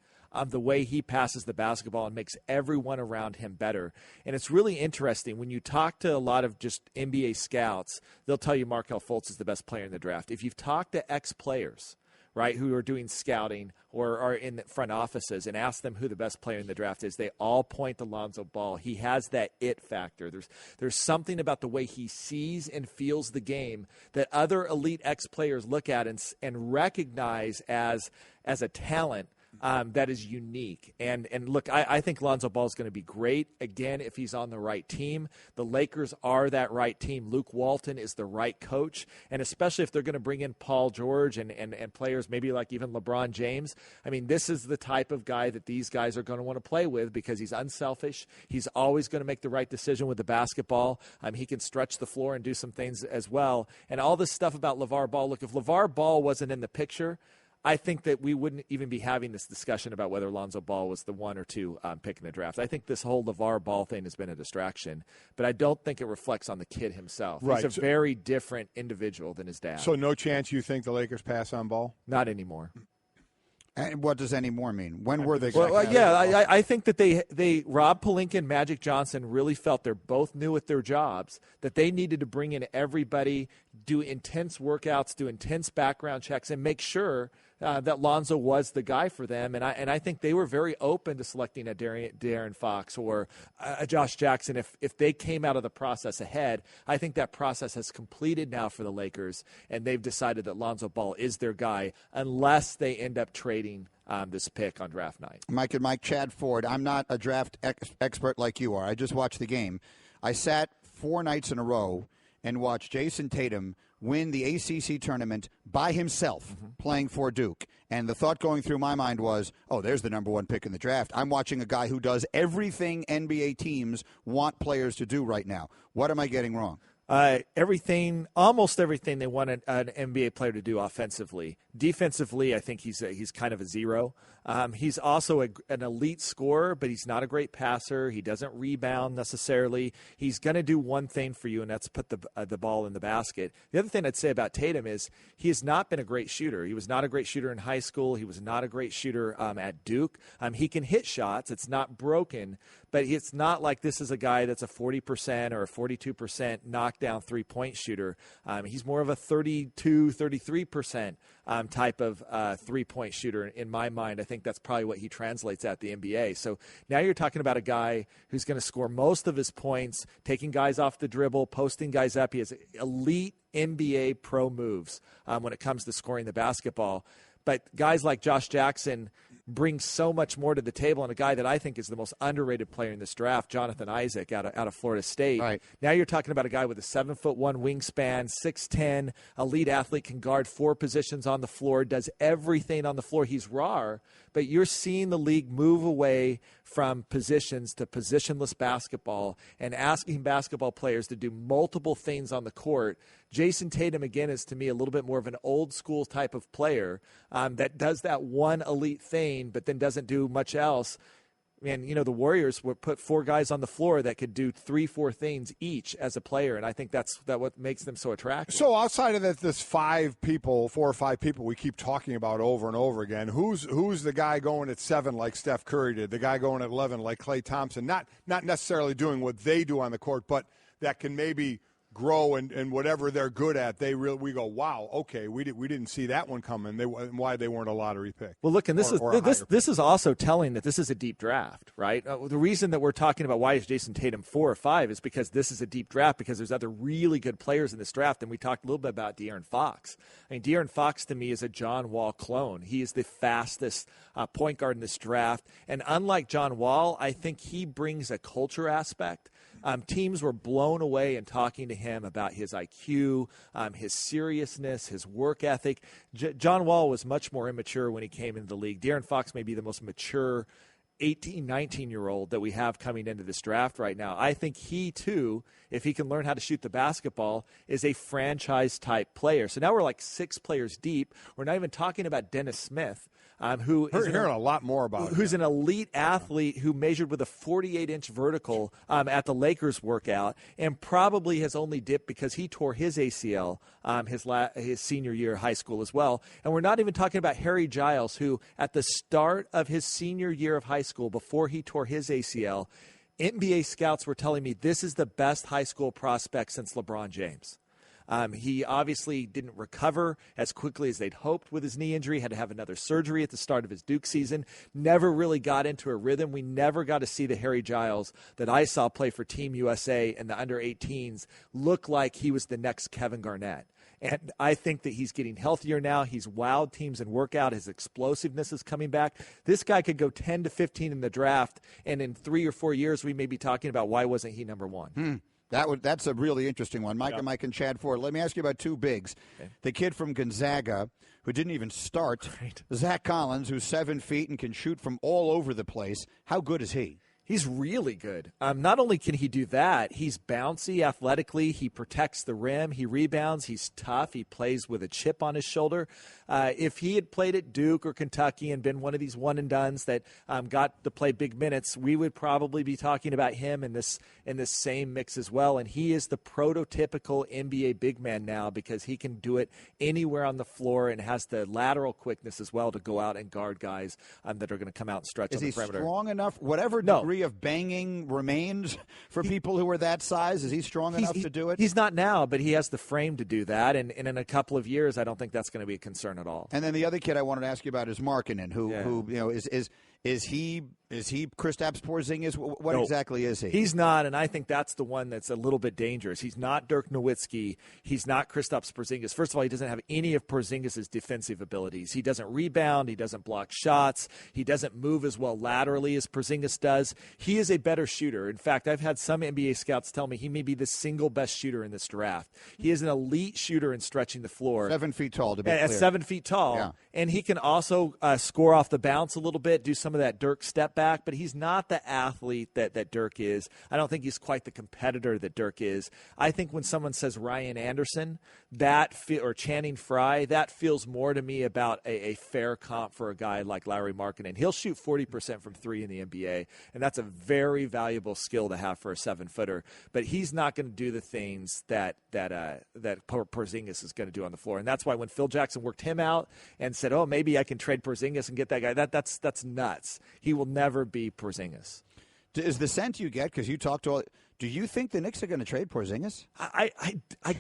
[SPEAKER 7] The way he passes the basketball and makes everyone around him better. And it's really interesting. When you talk to a lot of just NBA scouts, they'll tell you Markelle Fultz is the best player in the draft. If you've talked to ex-players, right, who are doing scouting or are in the front offices and ask them who the best player in the draft is, they all point to Lonzo Ball. He has that it factor. There's something about the way he sees and feels the game that other elite ex-players look at and recognize as a talent that is unique. And look, I think Lonzo Ball is going to be great, again, if he's on the right team. The Lakers are that right team. Luke Walton is the right coach, and especially if they're going to bring in Paul George and players maybe like even LeBron James. I mean, this is the type of guy that these guys are going to want to play with because he's unselfish. He's always going to make the right decision with the basketball. He can stretch the floor and do some things as well. And all this stuff about LeVar Ball, look, if LeVar Ball wasn't in the picture, I think that we wouldn't even be having this discussion about whether Lonzo Ball was the 1 or 2 pick in the draft. I think this whole LeVar Ball thing has been a distraction, but I don't think it reflects on the kid himself.
[SPEAKER 5] Right.
[SPEAKER 7] He's a very different individual than his dad.
[SPEAKER 5] So no chance you think the Lakers pass on Ball?
[SPEAKER 7] Not anymore.
[SPEAKER 4] And what does any more mean? When were they?
[SPEAKER 7] I think that they Rob Pelinka and Magic Johnson really felt they're both new at their jobs, that they needed to bring in everybody, do intense workouts, do intense background checks, and make sure that Lonzo was the guy for them, and I think they were very open to selecting a De'Aaron Fox or a Josh Jackson if they came out of the process ahead. I think that process has completed now for the Lakers, and they've decided that Lonzo Ball is their guy unless they end up trading this pick on draft night.
[SPEAKER 4] Mike and Mike, Chad Ford. I'm not a draft expert like you are. I just watched the game. I sat 4 nights in a row and watched Jason Tatum win the ACC tournament by himself playing for Duke. And the thought going through my mind was, oh, there's the number 1 pick in the draft. I'm watching a guy who does everything NBA teams want players to do right now. What am I getting wrong?
[SPEAKER 7] Almost everything they want an NBA player to do offensively. Defensively, I think he's kind of a zero. He's also an elite scorer, but he's not a great passer. He doesn't rebound necessarily. He's going to do one thing for you, and that's put the ball in the basket. The other thing I'd say about Tatum is he has not been a great shooter. He was not a great shooter in high school. He was not a great shooter at Duke. He can hit shots. It's not broken, but it's not like this is a guy that's a 40% or a 42% knockdown three-point shooter. He's more of a 32, 33% type of three-point shooter in my mind. I think that's probably what he translates at the NBA. So now you're talking about a guy who's going to score most of his points, taking guys off the dribble, posting guys up. He has elite NBA pro moves when it comes to scoring the basketball. But guys like Josh Jackson bring so much more to the table, and a guy that I think is the most underrated player in this draft, Jonathan Isaac out of Florida State.
[SPEAKER 4] Right.
[SPEAKER 7] Now you're talking about a guy with a 7'1" wingspan, 6'10", elite athlete, can guard 4 positions on the floor, does everything on the floor. He's raw, but you're seeing the league move away from positions to positionless basketball and asking basketball players to do multiple things on the court. Jason Tatum, again, is to me a little bit more of an old school type of player that does that one elite thing but then doesn't do much else. And, the Warriors would put 4 guys on the floor that could do 3-4 things each as a player, and I think that's what makes them so attractive.
[SPEAKER 5] So outside of that, this 4 or 5 people we keep talking about over and over again, who's the guy going at 7 like Steph Curry did, the guy going at 11 like Klay Thompson, not necessarily doing what they do on the court, but that can maybe grow and whatever they're good at, we go, wow, okay, we didn't see that one coming. Why they weren't a lottery pick.
[SPEAKER 7] Well, look, and this is also telling that this is a deep draft, right? The reason that we're talking about why is Jason Tatum 4 or 5 is because this is a deep draft, because there's other really good players in this draft, and we talked a little bit about De'Aaron Fox. I mean, De'Aaron Fox to me is a John Wall clone. He is the fastest point guard in this draft, and unlike John Wall, I think he brings a culture aspect. Teams were blown away in talking to him about his IQ, his seriousness, his work ethic. John Wall was much more immature when he came into the league. De'Aaron Fox may be the most mature 18, 19-year-old that we have coming into this draft right now. I think he, too, if he can learn how to shoot the basketball, is a franchise-type player. So now we're like 6 players deep. We're not even talking about Dennis Smith. Who is
[SPEAKER 5] hearing a lot more about
[SPEAKER 7] who's an elite athlete who measured with a 48-inch vertical at the Lakers workout and probably has only dipped because he tore his ACL his senior year of high school as well. And we're not even talking about Harry Giles, who at the start of his senior year of high school, before he tore his ACL, NBA scouts were telling me this is the best high school prospect since LeBron James. He obviously didn't recover as quickly as they'd hoped with his knee injury, had to have another surgery at the start of his Duke season, never really got into a rhythm. We never got to see the Harry Giles that I saw play for Team USA and the under-18s look like he was the next Kevin Garnett. And I think that he's getting healthier now. He's wowed teams in workout. His explosiveness is coming back. This guy could go 10 to 15 in the draft, and in 3 or 4 years we may be talking about why wasn't he number 1.
[SPEAKER 4] That's a really interesting one. Mike and Chad Ford. Let me ask you about 2 bigs. Okay. The kid from Gonzaga, who didn't even start, right. Zach Collins, who's 7 feet and can shoot from all over the place. How good is he?
[SPEAKER 7] He's really good. Not only can he do that, he's bouncy athletically. He protects the rim. He rebounds. He's tough. He plays with a chip on his shoulder. If he had played at Duke or Kentucky and been one of these one-and-dones that got to play big minutes, we would probably be talking about him in this same mix as well. And he is the prototypical NBA big man now because he can do it anywhere on the floor and has the lateral quickness as well to go out and guard guys that are going to come out and stretch on the perimeter.
[SPEAKER 4] Is he strong enough? Whatever degree degree of banging remains for people who are that size? Is he strong enough to do it?
[SPEAKER 7] He's not now, but he has the frame to do that. And in a couple of years, I don't think that's going to be a concern at all.
[SPEAKER 4] And then the other kid I wanted to ask you about is Markkanen, who is he Kristaps Porzingis? What exactly is he?
[SPEAKER 7] He's not, and I think that's the one that's a little bit dangerous. He's not Dirk Nowitzki. He's not Kristaps Porzingis. First of all, he doesn't have any of Porzingis' defensive abilities. He doesn't rebound. He doesn't block shots. He doesn't move as well laterally as Porzingis does. He is a better shooter. In fact, I've had some NBA scouts tell me he may be the single best shooter in this draft. He is an elite shooter in stretching the floor.
[SPEAKER 4] 7 feet tall, to be clear.
[SPEAKER 7] At 7 feet tall.
[SPEAKER 4] Yeah.
[SPEAKER 7] And he can also score off the bounce a little bit, do some of that Dirk step back, but he's not the athlete that Dirk is. I don't think he's quite the competitor that Dirk is. I think when someone says Ryan Anderson or Channing Frye, that feels more to me about a fair comp for a guy like Lauri Markkanen. He'll shoot 40% from three in the NBA, and that's a very valuable skill to have for a 7-footer. But he's not going to do the things that Porzingis is going to do on the floor. And that's why when Phil Jackson worked him out and said, oh, maybe I can trade Porzingis and get that guy, that's nuts. He will never be Porzingis.
[SPEAKER 4] Is the sense you get, because you talked to – do you think the Knicks are going to trade Porzingis?
[SPEAKER 7] I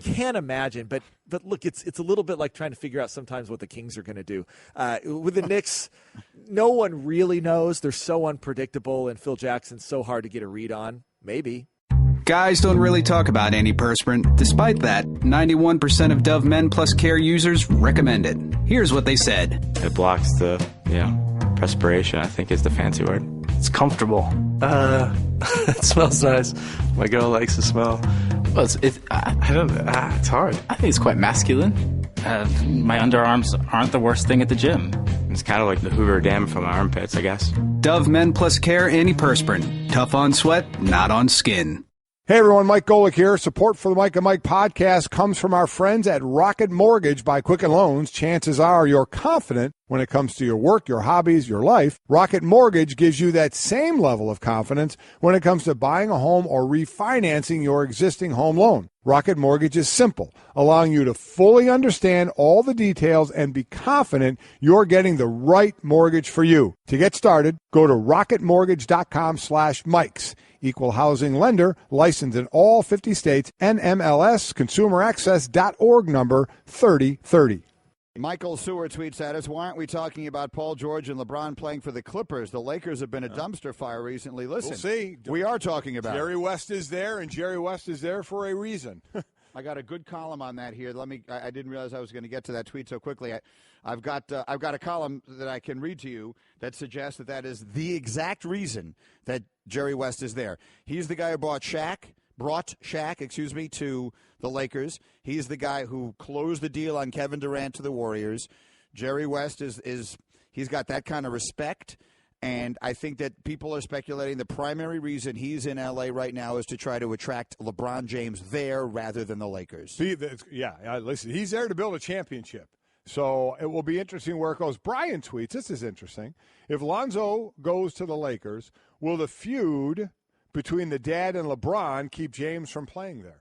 [SPEAKER 7] can't imagine, but look, it's a little bit like trying to figure out sometimes what the Kings are going to do. With the Knicks, no one really knows. They're so unpredictable, and Phil Jackson's so hard to get a read on. Maybe.
[SPEAKER 8] Guys don't really talk about antiperspirant. Despite that, 91% of Dove Men Plus Care users recommend it. Here's what they said.
[SPEAKER 9] It blocks the, perspiration, I think is the fancy word.
[SPEAKER 10] It's comfortable. It smells nice. My girl likes the smell.
[SPEAKER 11] Well, it's hard. I think it's quite masculine. My underarms aren't the worst thing at the gym.
[SPEAKER 9] It's kind of like the Hoover Dam from my armpits, I guess.
[SPEAKER 8] Dove Men Plus Care Antiperspirant. Tough on sweat, not on skin.
[SPEAKER 5] Hey everyone, Mike Golic here. Support for the Mike and Mike podcast comes from our friends at Rocket Mortgage by Quicken Loans. Chances are you're confident when it comes to your work, your hobbies, your life. Rocket Mortgage gives you that same level of confidence when it comes to buying a home or refinancing your existing home loan. Rocket Mortgage is simple, allowing you to fully understand all the details and be confident you're getting the right mortgage for you. To get started, go to rocketmortgage.com/Mikes. Equal housing lender, licensed in all 50 states, NMLS, consumeraccess.org number 3030.
[SPEAKER 4] Michael Seward tweets at us, why aren't we talking about Paul George and LeBron playing for the Clippers? The Lakers have been a dumpster fire recently. Listen,
[SPEAKER 5] we'll see.
[SPEAKER 4] We are talking about
[SPEAKER 5] Jerry West is there, and Jerry West is there for a reason.
[SPEAKER 4] I got a good column on that here. I didn't realize I was going to get to that tweet so quickly. I've got a column that I can read to you that suggests that is the exact reason that Jerry West is there. He's the guy who brought Shaq to the Lakers. He's the guy who closed the deal on Kevin Durant to the Warriors. Jerry West he's got that kind of respect. And I think that people are speculating the primary reason he's in L.A. right now is to try to attract LeBron James there rather than the Lakers.
[SPEAKER 5] Listen, he's there to build a championship. So it will be interesting where it goes. Brian tweets, this is interesting. If Lonzo goes to the Lakers, will the feud between the dad and LeBron keep James from playing there?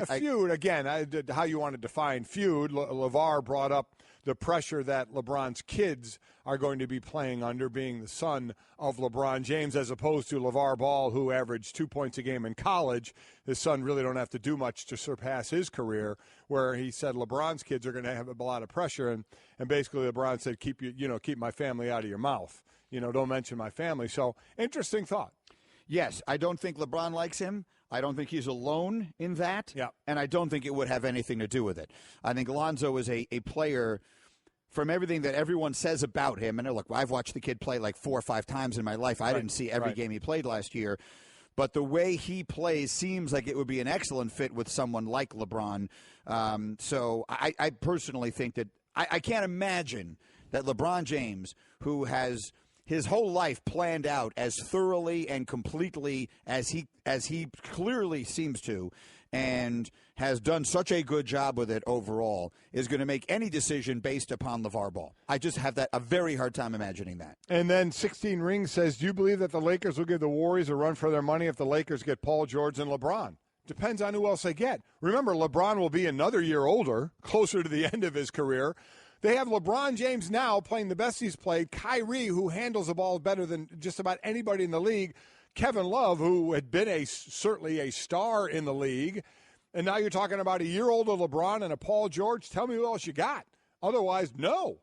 [SPEAKER 5] Feud, again, how you want to define feud. LeVar brought up the pressure that LeBron's kids are going to be playing under, being the son of LeBron James, as opposed to LeVar Ball, who averaged 2 points a game in college. His son really don't have to do much to surpass his career, where he said LeBron's kids are going to have a lot of pressure. And basically LeBron said, keep my family out of your mouth. Don't mention my family. So interesting thought.
[SPEAKER 4] Yes, I don't think LeBron likes him. I don't think he's alone in that, and I don't think it would have anything to do with it. I think Lonzo is a player, from everything that everyone says about him, and look, I've watched the kid play like 4 or 5 times in my life. I didn't see every game he played last year, but the way he plays seems like it would be an excellent fit with someone like LeBron. So I personally think that I can't imagine that LeBron James, who has his whole life planned out as thoroughly and completely as he clearly seems to, and has done such a good job with it overall, is going to make any decision based upon LeVar Ball. I just have a very hard time imagining that.
[SPEAKER 5] And then 16 Rings says, do you believe that the Lakers will give the Warriors a run for their money if the Lakers get Paul George and LeBron? Depends on who else they get. Remember, LeBron will be another year older, closer to the end of his career. They have LeBron James now playing the best he's played. Kyrie, who handles the ball better than just about anybody in the league. Kevin Love, who had been certainly a star in the league, and now you're talking about a year older LeBron and a Paul George. Tell me who else you got. Otherwise, no.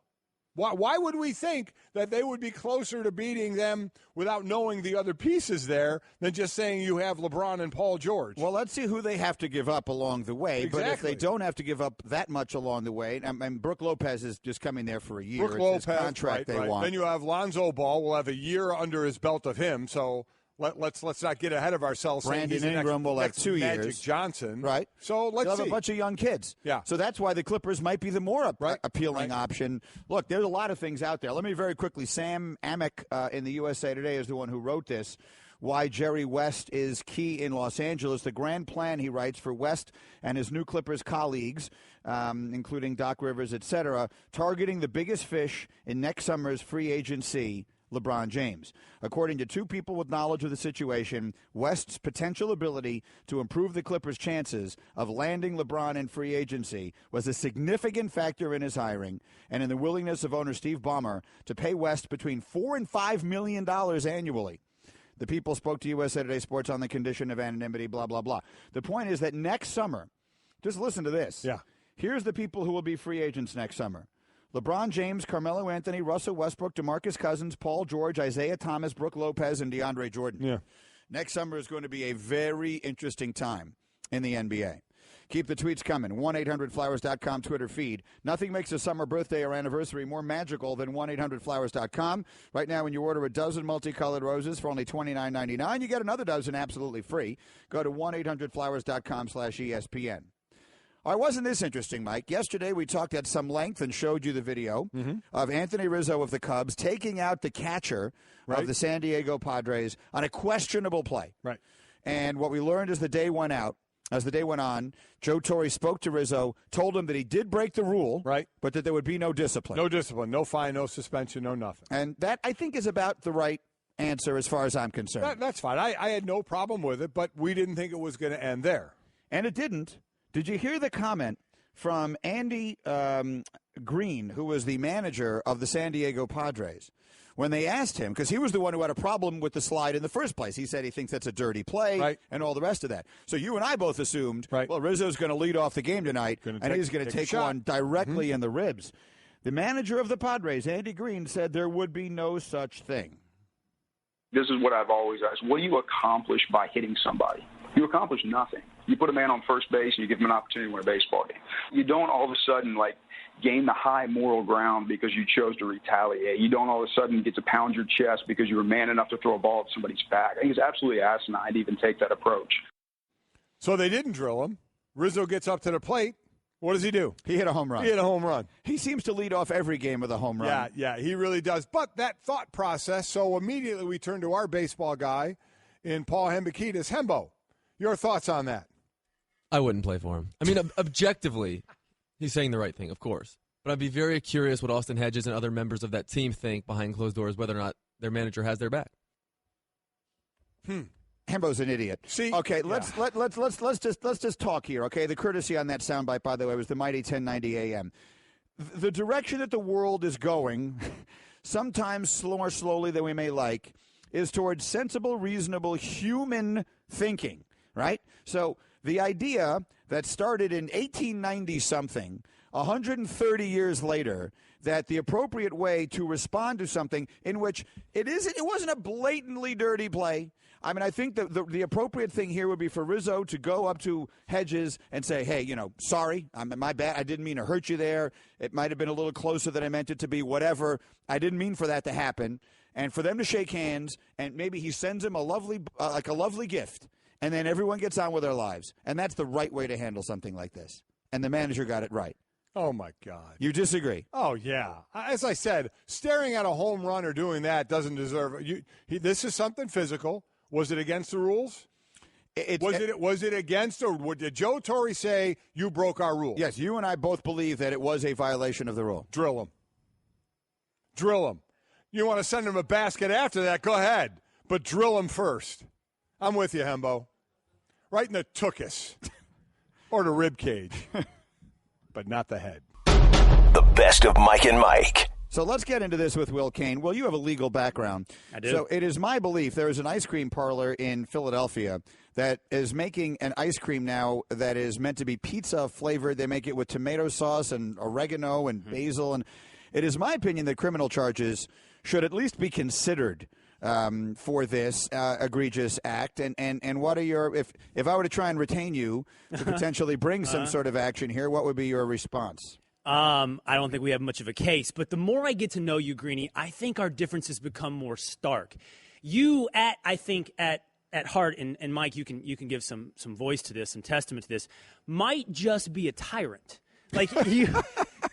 [SPEAKER 5] Why would we think that they would be closer to beating them without knowing the other pieces there than just saying you have LeBron and Paul George?
[SPEAKER 4] Well, let's see who they have to give up along the way.
[SPEAKER 5] Exactly.
[SPEAKER 4] But if they don't have to give up that much along the way, and Brook Lopez is just coming there for a year.
[SPEAKER 5] Brook
[SPEAKER 4] It's
[SPEAKER 5] Lopez,
[SPEAKER 4] his contract they want.
[SPEAKER 5] Then you have Lonzo Ball. We'll have a year under his belt of him, so let's not get ahead of ourselves.
[SPEAKER 4] Brandon Ingram will have 2 years.
[SPEAKER 5] Magic Johnson.
[SPEAKER 4] Right.
[SPEAKER 5] So let's
[SPEAKER 4] They'll
[SPEAKER 5] see.
[SPEAKER 4] have a bunch of young kids.
[SPEAKER 5] Yeah.
[SPEAKER 4] So that's why the Clippers might be the more appealing option. Look, there's a lot of things out there. Let me very quickly, Sam Amick in the USA Today is the one who wrote this. Why Jerry West is key in Los Angeles. The grand plan, he writes, for West and his new Clippers colleagues, including Doc Rivers, etc., targeting the biggest fish in next summer's free agency, LeBron James. According to 2 people with knowledge of the situation, West's potential ability to improve the Clippers' chances of landing LeBron in free agency was a significant factor in his hiring and in the willingness of owner Steve Ballmer to pay West between $4 and $5 million annually. The people spoke to USA Today Sports on the condition of anonymity, blah, blah, blah. The point is that next summer, just listen to this.
[SPEAKER 5] Yeah.
[SPEAKER 4] Here's the people who will be free agents next summer. LeBron James, Carmelo Anthony, Russell Westbrook, DeMarcus Cousins, Paul George, Isaiah Thomas, Brook Lopez, and DeAndre Jordan.
[SPEAKER 5] Yeah.
[SPEAKER 4] Next summer is going to be a very interesting time in the NBA. Keep the tweets coming. 1-800-Flowers.com Twitter feed. Nothing makes a summer birthday or anniversary more magical than 1-800-Flowers.com. Right now, when you order a dozen multicolored roses for only $29.99, you get another dozen absolutely free. Go to 1-800-Flowers.com/ESPN. All right, wasn't this interesting, Mike? Yesterday we talked at some length and showed you the video of Anthony Rizzo of the Cubs taking out the catcher of the San Diego Padres on a questionable play.
[SPEAKER 5] Right.
[SPEAKER 4] And what we learned as the day went on, Joe Torre spoke to Rizzo, told him that he did break the rule, but that there would be no discipline.
[SPEAKER 5] No discipline, no fine, no suspension, no nothing.
[SPEAKER 4] And that, I think, is about the right answer as far as I'm concerned.
[SPEAKER 5] That's fine. I had no problem with it, but we didn't think it was going to end there.
[SPEAKER 4] And it didn't. Did you hear the comment from Andy Green, who was the manager of the San Diego Padres, when they asked him, because he was the one who had a problem with the slide in the first place. He said he thinks that's a dirty play and all the rest of that. So you and I both assumed, well, Rizzo's going to lead off the game tonight, and he's going to take one directly in the ribs. The manager of the Padres, Andy Green, said there would be no such thing.
[SPEAKER 12] This is what I've always asked. What do you accomplish by hitting somebody? You accomplish nothing. You put a man on first base and you give him an opportunity to win a baseball game. You don't all of a sudden, gain the high moral ground because you chose to retaliate. You don't all of a sudden get to pound your chest because you were man enough to throw a ball at somebody's back. I think it's absolutely asinine to even take that approach.
[SPEAKER 5] So they didn't drill him. Rizzo gets up to the plate. What does he do?
[SPEAKER 4] He hit a home run. He seems to lead off every game with a home run.
[SPEAKER 5] Yeah, he really does. But that thought process, so immediately we turn to our baseball guy in Paul Hembekides. Hembo, your thoughts on that?
[SPEAKER 13] I wouldn't play for him. I mean, objectively, he's saying the right thing, of course. But I'd be very curious what Austin Hedges and other members of that team think behind closed doors, whether or not their manager has their back.
[SPEAKER 4] Hembo's an idiot.
[SPEAKER 5] See,
[SPEAKER 4] okay, let's just talk here. Okay, the courtesy on that soundbite, by the way, was the mighty 1090 AM. The direction that the world is going, sometimes more slowly than we may like, is towards sensible, reasonable, human thinking. Right? So the idea that started in 1890-something, 130 years later, that the appropriate way to respond to something in which it wasn't a blatantly dirty play. I mean, I think the appropriate thing here would be for Rizzo to go up to Hedges and say, hey, sorry, my bad. I didn't mean to hurt you there. It might have been a little closer than I meant it to be, whatever. I didn't mean for that to happen. And for them to shake hands, and maybe he sends him a lovely gift. And then everyone gets on with their lives. And that's the right way to handle something like this. And the manager got it right.
[SPEAKER 5] Oh, my God.
[SPEAKER 4] You disagree?
[SPEAKER 5] Oh, yeah. As I said, staring at a home run or doing that doesn't deserve it. This is something physical. Was it against the rules? Was it against, or did Joe Torre say you broke our rule?
[SPEAKER 4] Yes, you and I both believe that it was a violation of the rule.
[SPEAKER 5] Drill him. You want to send him a basket after that, go ahead. But drill him first. I'm with you, Hembo. Right in the tuchus. Or the rib cage. But not the head.
[SPEAKER 2] The best of Mike and Mike.
[SPEAKER 4] So let's get into this with Will Kane. Well, you have a legal background.
[SPEAKER 14] I do.
[SPEAKER 4] So it is my belief there is an ice cream parlor in Philadelphia that is making an ice cream now that is meant to be pizza flavored. They make it with tomato sauce and oregano and basil. And it is my opinion that criminal charges should at least be considered for this egregious act. And what are your if I were to try and retain you to potentially bring some sort of action here, what would be your response?
[SPEAKER 14] I don't think we have much of a case, but the more I get to know you, Greeny, I think our differences become more stark. You, at heart, and Mike, you can give some voice to this, some testament to this, might just be a tyrant. Like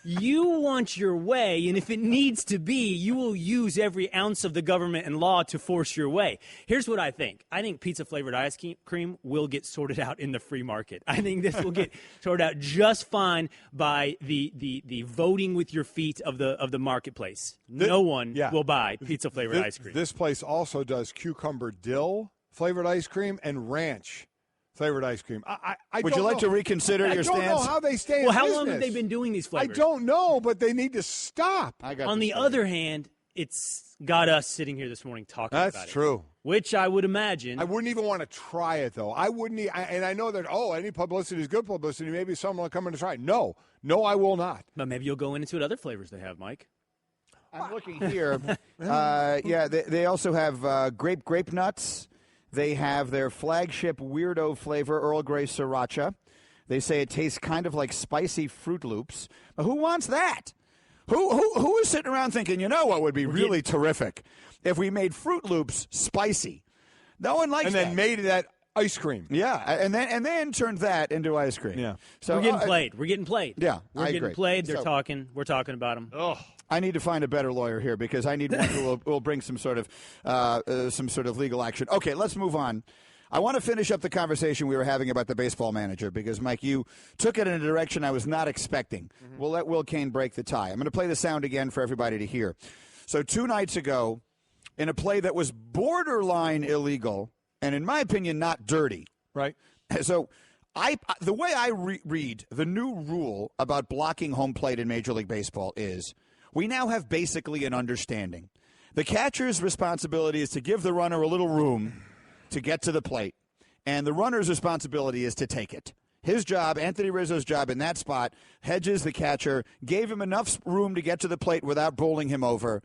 [SPEAKER 14] you want your way, and if it needs to be, you will use every ounce of the government and law to force your way. Here's what I think. I think pizza-flavored ice cream will get sorted out in the free market. I think this will get sorted out just fine by the voting with your feet of the marketplace. No one will buy pizza-flavored ice cream.
[SPEAKER 5] This place also does cucumber dill flavored ice cream and ranch flavored ice cream.
[SPEAKER 4] Would you like to reconsider your stance?
[SPEAKER 5] I don't know how they stay in
[SPEAKER 14] Well, how
[SPEAKER 5] business.
[SPEAKER 14] long have they been doing these flavors?
[SPEAKER 5] I don't know, but they need to stop.
[SPEAKER 14] On the other hand, it's got us sitting here this morning talking about it.
[SPEAKER 5] That's true.
[SPEAKER 14] Which I would imagine.
[SPEAKER 5] I wouldn't even want to try it, though. I wouldn't. And I know that, any publicity is good publicity. Maybe someone will come in to try it. No, I will not.
[SPEAKER 14] But maybe you'll go into what other flavors they have, Mike.
[SPEAKER 4] I'm looking here. They also have grape nuts. They have their flagship weirdo flavor, Earl Grey Sriracha. They say it tastes kind of like spicy Fruit Loops. Who wants that? Who is sitting around thinking, you know what would be really terrific if we made Fruit Loops spicy? No one likes that.
[SPEAKER 5] And then made that ice cream.
[SPEAKER 4] Yeah, and then turned that into ice cream.
[SPEAKER 5] Yeah.
[SPEAKER 4] So
[SPEAKER 14] We're getting played.
[SPEAKER 4] Yeah,
[SPEAKER 14] We're getting
[SPEAKER 4] agree.
[SPEAKER 14] played. They're talking. We're talking about them.
[SPEAKER 5] Oh.
[SPEAKER 4] I need to find a better lawyer here because I need one who will bring some sort of legal action. Okay, let's move on. I want to finish up the conversation we were having about the baseball manager because, Mike, you took it in a direction I was not expecting. Mm-hmm. We'll let Will Kane break the tie. I'm going to play the sound again for everybody to hear. So 2 nights ago, in a play that was borderline illegal and, in my opinion, not dirty.
[SPEAKER 5] Right.
[SPEAKER 4] So the way I read the new rule about blocking home plate in Major League Baseball is we now have basically an understanding. The catcher's responsibility is to give the runner a little room to get to the plate, and the runner's responsibility is to take it. His job, Anthony Rizzo's job in that spot, Hedges, the catcher, gave him enough room to get to the plate without bowling him over.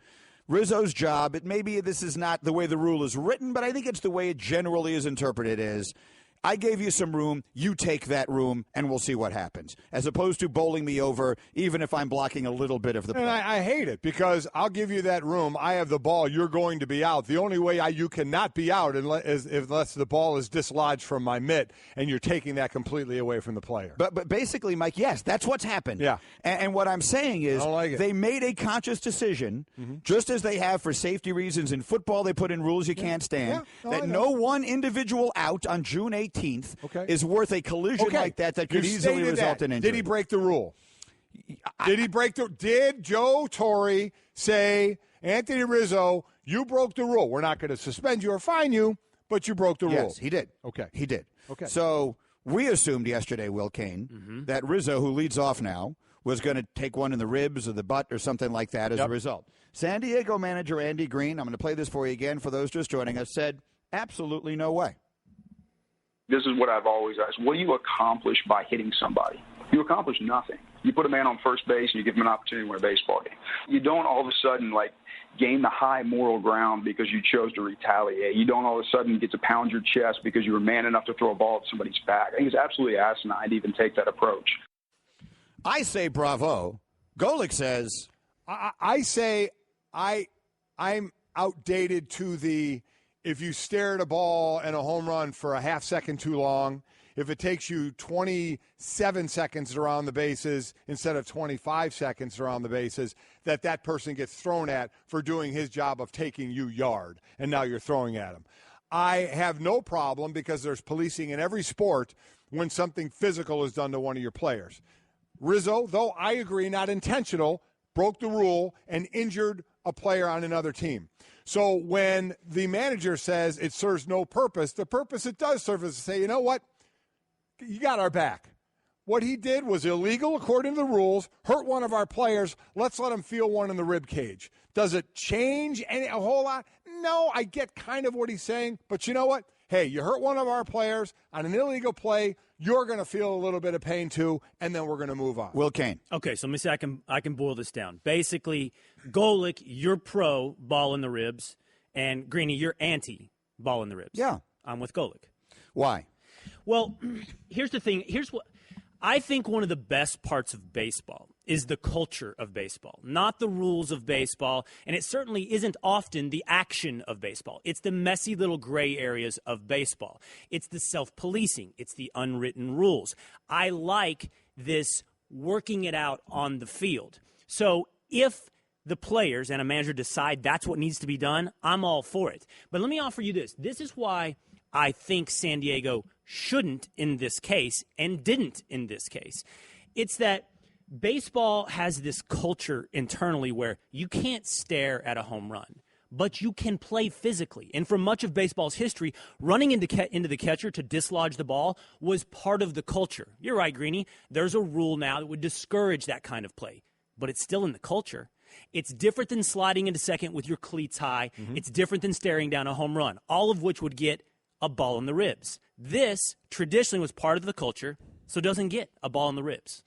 [SPEAKER 4] Rizzo's job, maybe this is not the way the rule is written, but I think it's the way it generally is interpreted is, I gave you some room, you take that room, and we'll see what happens. As opposed to bowling me over, even if I'm blocking a little bit of the play.
[SPEAKER 5] And I hate it because I'll give you that room. I have the ball. You're going to be out. The only way you cannot be out unless the ball is dislodged from my mitt, and you're taking that completely away from the player.
[SPEAKER 4] But basically, Mike, yes, that's what's happened.
[SPEAKER 5] Yeah.
[SPEAKER 4] And what I'm saying is
[SPEAKER 5] they
[SPEAKER 4] made a conscious decision, just as they have for safety reasons in football, they put in rules you can't stand, that no one individual out on June 18th is worth a collision like that could easily result in injury.
[SPEAKER 5] Did he break the rule? Did Joe Torre say, Anthony Rizzo, you broke the rule? We're not going to suspend you or fine you, but you broke the rule.
[SPEAKER 4] Yes, he did.
[SPEAKER 5] Okay.
[SPEAKER 4] He did.
[SPEAKER 5] Okay.
[SPEAKER 4] So we assumed yesterday, Will Kane, that Rizzo, who leads off now, was going to take one in the ribs or the butt or something like that as a result. San Diego manager Andy Green, I'm going to play this for you again for those just joining us, said absolutely no way.
[SPEAKER 12] This is what I've always asked. What do you accomplish by hitting somebody? You accomplish nothing. You put a man on first base and you give him an opportunity to win a baseball game. You don't all of a sudden, gain the high moral ground because you chose to retaliate. You don't all of a sudden get to pound your chest because you were man enough to throw a ball at somebody's back. I think it's absolutely asinine to even take that approach.
[SPEAKER 4] I say bravo. Golic says.
[SPEAKER 5] I say I'm outdated to the if you stare at a ball and a home run for a half second too long, if it takes you 27 seconds around the bases instead of 25 seconds around the bases, that person gets thrown at for doing his job of taking you yard, and now you're throwing at him. I have no problem because there's policing in every sport when something physical is done to one of your players. Rizzo, though I agree, not intentional, broke the rule and injured a player on another team. So when the manager says it serves no purpose, the purpose it does serve is to say, you know what? You got our back. What he did was illegal according to the rules, hurt one of our players. Let's let him feel one in the rib cage. Does it change a whole lot? No, I get kind of what he's saying. But you know what? Hey, you hurt one of our players on an illegal play, you're going to feel a little bit of pain too, and then we're going to move on.
[SPEAKER 4] Will Kane.
[SPEAKER 14] Okay, so let me see. I can boil this down. Basically, Golic, you're pro ball in the ribs, and Greeny, you're anti ball in the ribs.
[SPEAKER 4] Yeah.
[SPEAKER 14] I'm with Golic.
[SPEAKER 4] Why?
[SPEAKER 14] Well, here's the thing. Here's what I think one of the best parts of baseball is the culture of baseball, not the rules of baseball, and it certainly isn't often the action of baseball. It's the messy little gray areas of baseball. It's the self-policing. It's the unwritten rules. I like this working it out on the field. So if the players and a manager decide that's what needs to be done, I'm all for it. But let me offer you this. This is why I think San Diego shouldn't in this case and didn't in this case. It's that baseball has this culture internally where you can't stare at a home run, but you can play physically. And for much of baseball's history, running into the catcher to dislodge the ball was part of the culture. You're right, Greeny. There's a rule now that would discourage that kind of play, but it's still in the culture. It's different than sliding into second with your cleats high. Mm-hmm. It's different than staring down a home run, all of which would get a ball in the ribs. This traditionally was part of the culture, so doesn't get a ball in the ribs.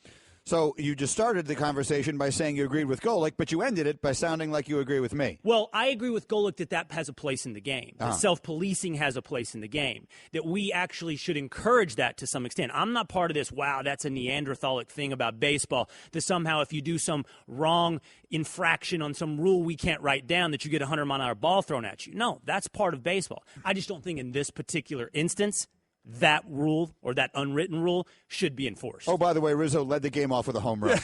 [SPEAKER 4] So you just started the conversation by saying you agreed with Golic, but you ended it by sounding like you agree with me.
[SPEAKER 14] Well, I agree with Golic that has a place in the game. That self-policing has a place in the game. That we actually should encourage that to some extent. I'm not part of this, wow, that's a Neanderthalic thing about baseball, that somehow if you do some wrong infraction on some rule we can't write down that you get a 100-mile-an-hour ball thrown at you. No, that's part of baseball. I just don't think in this particular instance that rule or that unwritten rule should be enforced.
[SPEAKER 4] Oh, by the way, Rizzo led the game off with a home run.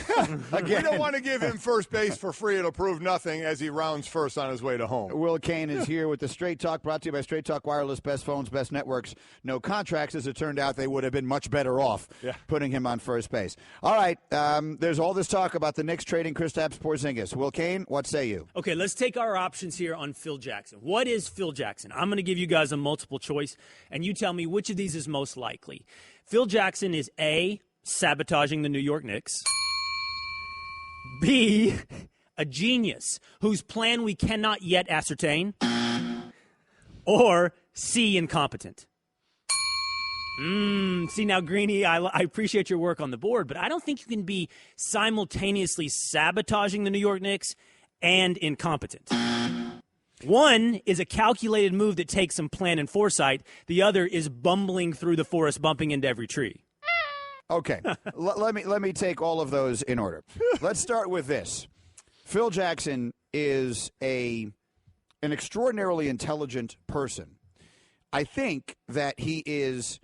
[SPEAKER 5] Again, we don't want to give him first base for free. It'll prove nothing as he rounds first on his way to home.
[SPEAKER 4] Will Kane is here with the Straight Talk, brought to you by Straight Talk Wireless, best phones, best networks, no contracts. As it turned out, they would have been much better off putting him on first base. All right, there's all this talk about the Knicks trading Kristaps Porzingis. Will Kane, what say you?
[SPEAKER 14] Okay, let's take our options here on Phil Jackson. What is Phil Jackson? I'm going to give you guys a multiple choice, and you tell me which of these is most likely. Phil Jackson is A, sabotaging the New York Knicks. B, a genius whose plan we cannot yet ascertain. Or C, incompetent. See, now, Greeny, I appreciate your work on the board, but I don't think you can be simultaneously sabotaging the New York Knicks and incompetent. One is a calculated move that takes some plan and foresight. The other is bumbling through the forest, bumping into every tree.
[SPEAKER 4] Okay, let me take all of those in order. Let's start with this. Phil Jackson is an extraordinarily intelligent person. I think that he is.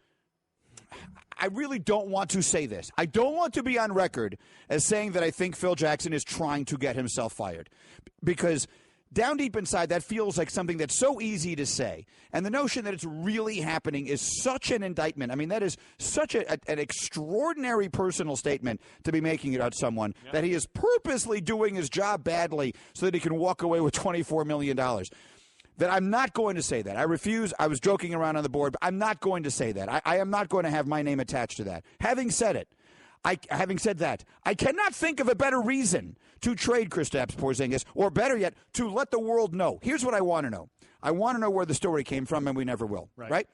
[SPEAKER 4] I really don't want to say this. I don't want to be on record as saying that I think Phil Jackson is trying to get himself fired, because down deep inside, that feels like something that's so easy to say. And the notion that it's really happening is such an indictment. I mean, that is such an extraordinary personal statement to be making about someone, that he is purposely doing his job badly so that he can walk away with $24 million. That I'm not going to say that. I refuse. I was joking around on the board, but I'm not going to say that. I am not going to have my name attached to that. Having said that, I cannot think of a better reason to trade Kristaps Porzingis, or better yet, to let the world know. Here's what I want to know. I want to know where the story came from, and we never will, right?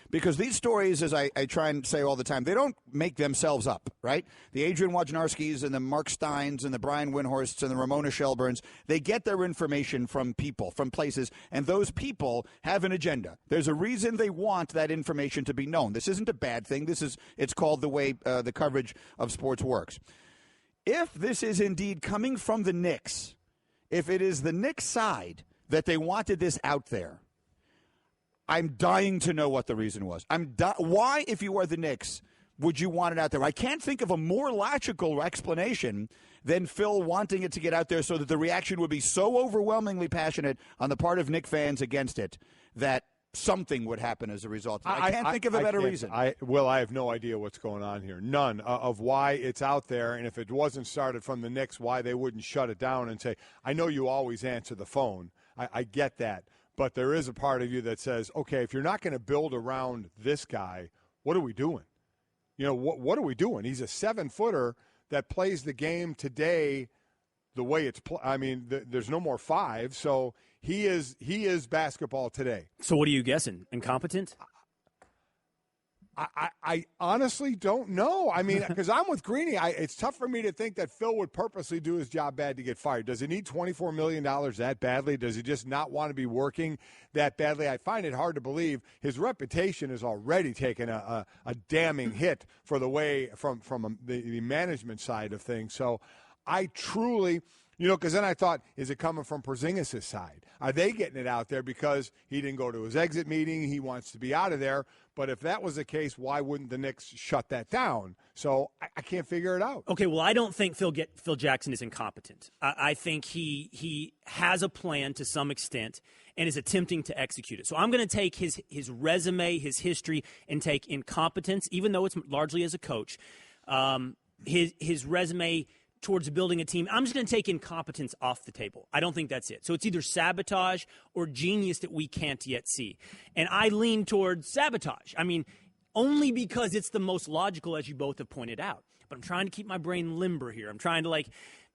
[SPEAKER 4] Because these stories, as I try and say all the time, they don't make themselves up, right? The Adrian Wojnarskis and the Mark Steins and the Brian Windhorsts and the Ramona Shelburns, they get their information from people, from places, and those people have an agenda. There's a reason they want that information to be known. This isn't a bad thing. It's called the way the coverage of sports works. If this is indeed coming from the Knicks, if it is the Knicks side that they wanted this out there, I'm dying to know what the reason was. Why, if you are the Knicks, would you want it out there? I can't think of a more logical explanation than Phil wanting it to get out there so that the reaction would be so overwhelmingly passionate on the part of Knicks fans against it that something would happen as a result. I can't think of a better reason.
[SPEAKER 5] I have no idea what's going on here. None of why it's out there, and if it wasn't started from the Knicks, why they wouldn't shut it down and say, I know you always answer the phone. I get that. But there is a part of you that says, okay, if you're not going to build around this guy, what are we doing? what are we doing? He's a 7-footer that plays the game today the way it's there's no more 5, so he is basketball today.
[SPEAKER 14] So what are you guessing? Incompetent?
[SPEAKER 5] I honestly don't know. I mean, because I'm with Greeny. It's tough for me to think that Phil would purposely do his job bad to get fired. Does he need $24 million that badly? Does he just not want to be working that badly? I find it hard to believe. His reputation is already taken a damning hit for the way from the management side of things. So I truly – because then I thought, is it coming from Porzingis' side? Are they getting it out there because he didn't go to his exit meeting? He wants to be out of there. But if that was the case, why wouldn't the Knicks shut that down? So I can't figure it out.
[SPEAKER 14] Okay, well, I don't think Phil Jackson is incompetent. I think he has a plan to some extent and is attempting to execute it. So I'm going to take his resume, his history, and take incompetence, even though it's largely as a coach. His resume towards building a team, I'm just going to take incompetence off the table. I don't think that's it. So it's either sabotage or genius that we can't yet see. And I lean towards sabotage. I mean, only because it's the most logical, as you both have pointed out. But I'm trying to keep my brain limber here. I'm trying to,